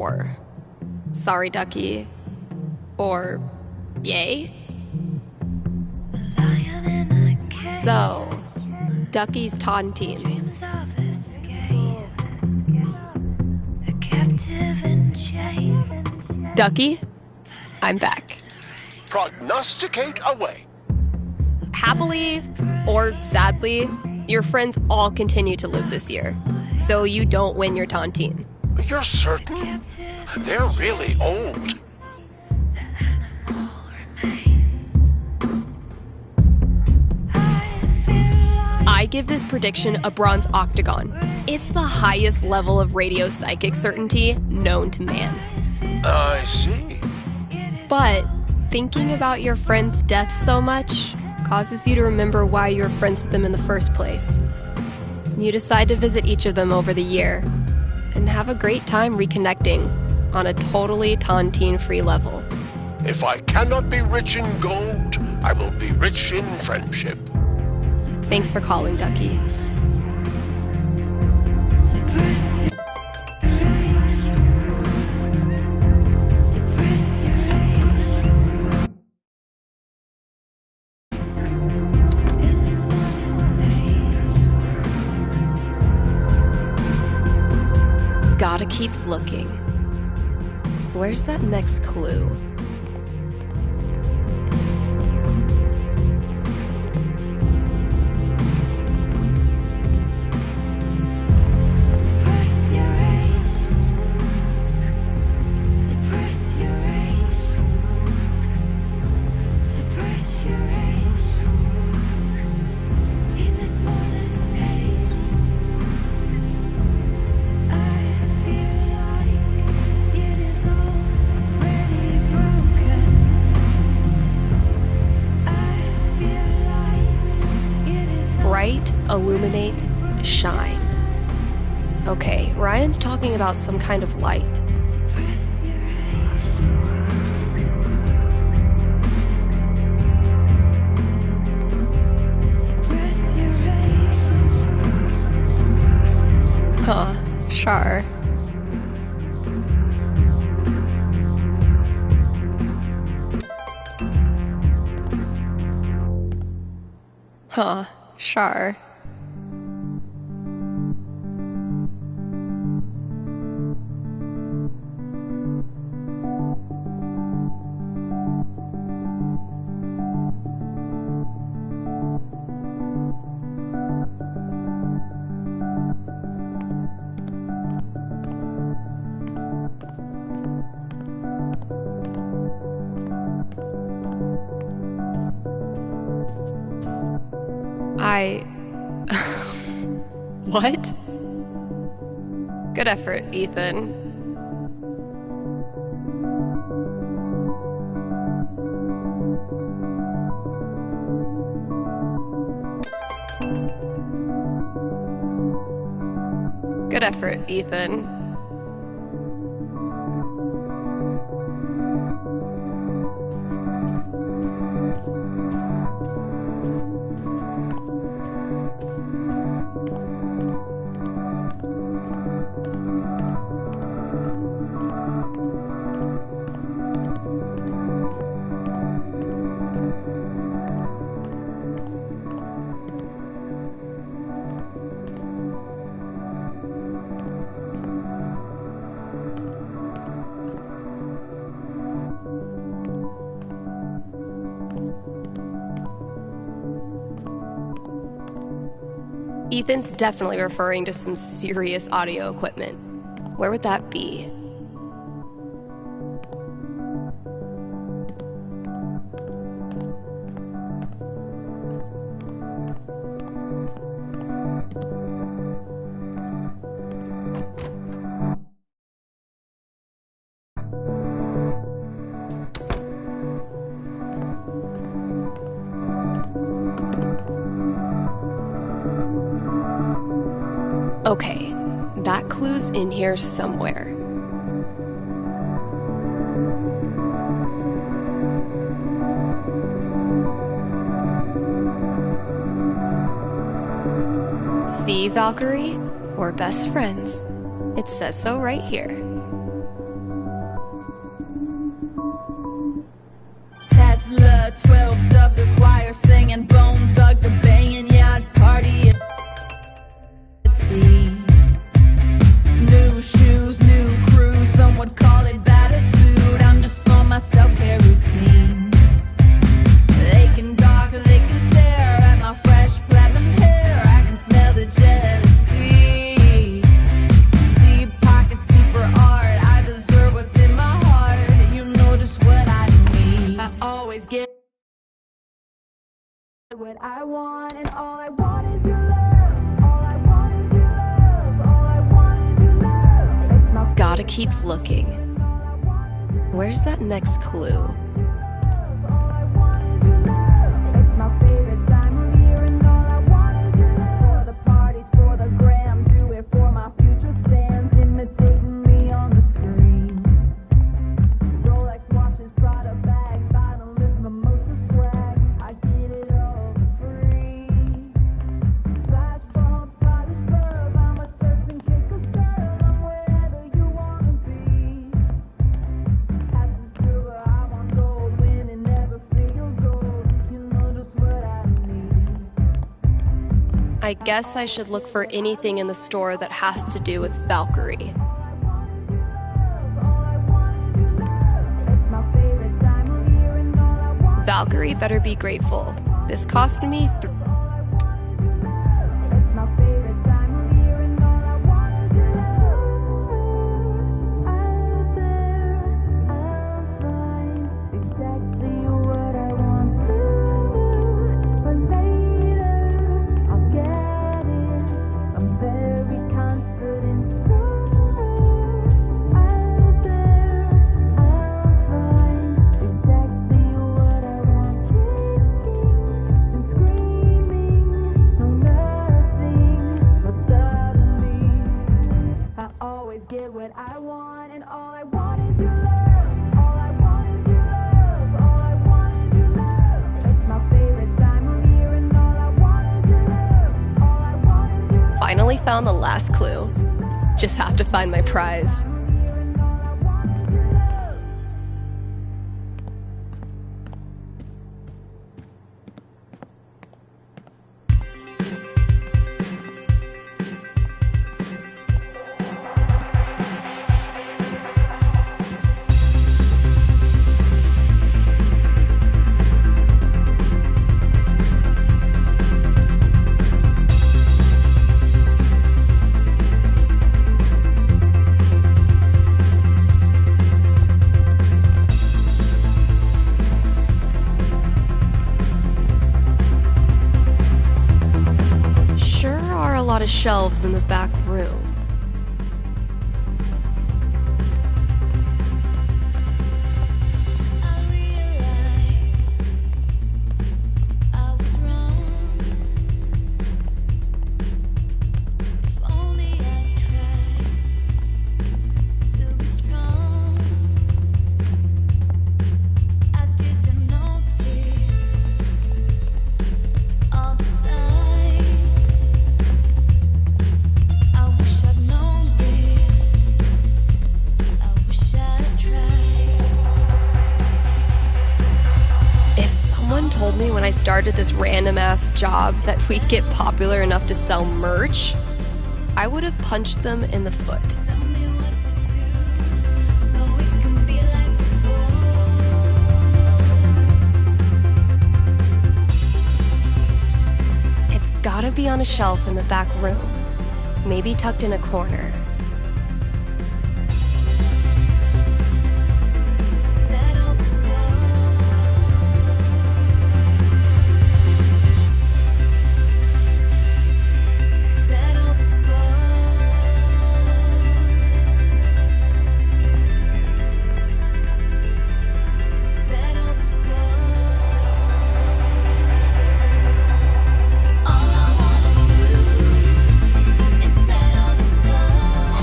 or sorry, Ducky, or yay? So, Ducky's taunting. Ducky, I'm back. Prognosticate away. Happily or sadly, your friends all continue to live this year, so you don't win your taunting. You're certain? They're really old. I give this prediction a bronze octagon. It's the highest level of radio psychic certainty known to man. I see. But thinking about your friends' deaths so much causes you to remember why you were friends with them in the first place. You decide to visit each of them over the year and have a great time reconnecting on a totally taunting-free level. If I cannot be rich in gold, I will be rich in friendship. Thanks for calling, Ducky. Gotta keep looking. Where's that next clue? Bright, illuminate, shine. Okay, Ryan's talking about some kind of light. Huh, sure. Huh, sure. What? Good effort, Ethan. Good effort, Ethan. Ethan's definitely referring to some serious audio equipment. Where would that be? Okay, that clue's in here somewhere. See, Valkyrie? We're best friends. It says so right here. hustler, 12 doves, a choir singing, bone thugs are banging, yeah, I'd party at sea. New shoes, new crew, some would call it attitude. I'm just on my self-care routine. They can gawk, they can stare at my fresh platinum hair. I can smell the jealousy. Deep pockets, deeper art. I deserve what's in my heart. You know just what I need. I always get what I want, and all I want is your love. All I want is your love. All I want is your love. It's my Gotta keep looking. Where's that next clue? favorite time of year, and all I want is your love. The parties for the gram, do it for my future stands, imitating me on the screen. Rolex watches, Prada bags, bottomless mimosa swag. I get it all for free. Flash bulbs, stylish curve, I'm a certain kick of serve. I'm wherever you wanna be. As a silver, I want gold, when it never feels old. You know just what I need. I guess I should look for anything in the store that has to do with Valkyrie. Valkyrie better be grateful. This cost me Get what I want, and all I want is your love. All I want is your love. All I want is your love. It's my favorite time of year, and all I want is your love. All I want is your love. Finally found the last clue. Just have to find my prize. A lot of shelves in the back room. Told me when I started this random ass job that we'd get popular enough to sell merch, I would have punched them in the foot. It's gotta be on a shelf in the back room, maybe tucked in a corner.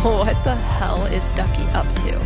What the hell is Ducky up to?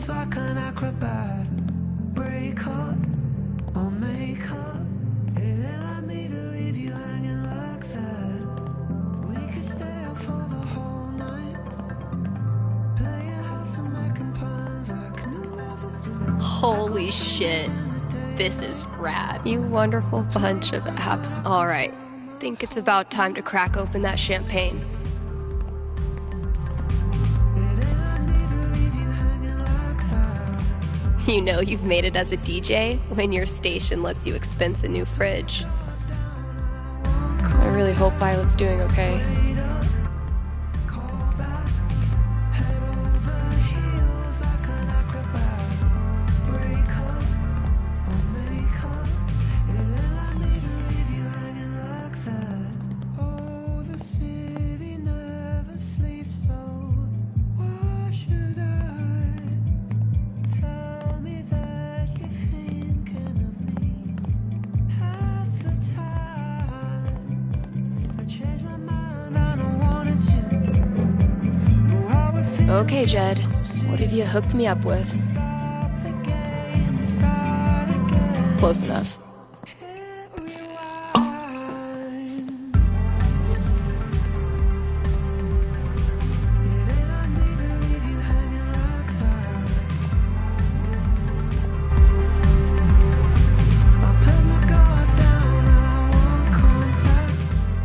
heels like an acrobat. Break up or make up. It ain't like me to leave you hanging like that. We could stay up for the whole night, playing house and making plans like new lovers do. Holy shit. This is rad. You wonderful bunch of apps. All right. Think it's about time to crack open that champagne. You know you've made it as a DJ when your station lets you expense a new fridge. I really hope Violet's doing okay. Okay, Jed, what have you hooked me up with? Close enough.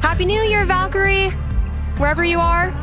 Happy New Year, Valkyrie! Wherever you are.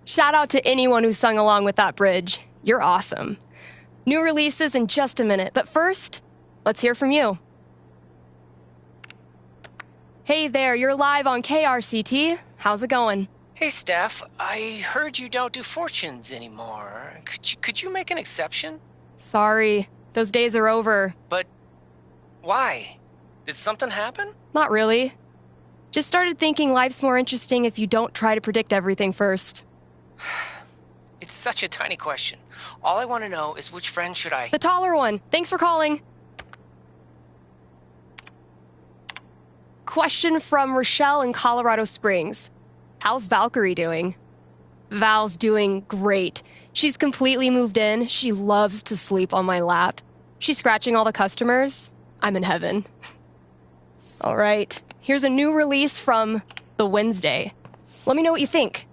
Shout out to anyone who sung along with that bridge. You're awesome. New releases in just a minute, but first, let's hear from you. Hey there, you're live on KRCT. How's it going? Hey, Steph, I heard you don't do fortunes anymore. Could you make an exception? Sorry, those days are over. But why? Did something happen? Not really. Just started thinking life's more interesting if you don't try to predict everything first. It's such a tiny question. All I want to know is which friend should I... The taller one. Thanks for calling. Question from Rochelle in Colorado Springs. How's Valkyrie doing? Val's doing great. She's completely moved in. She loves to sleep on my lap. She's scratching all the customers. I'm in heaven. All right. Here's a new release from The Wednesday. Let me know what you think.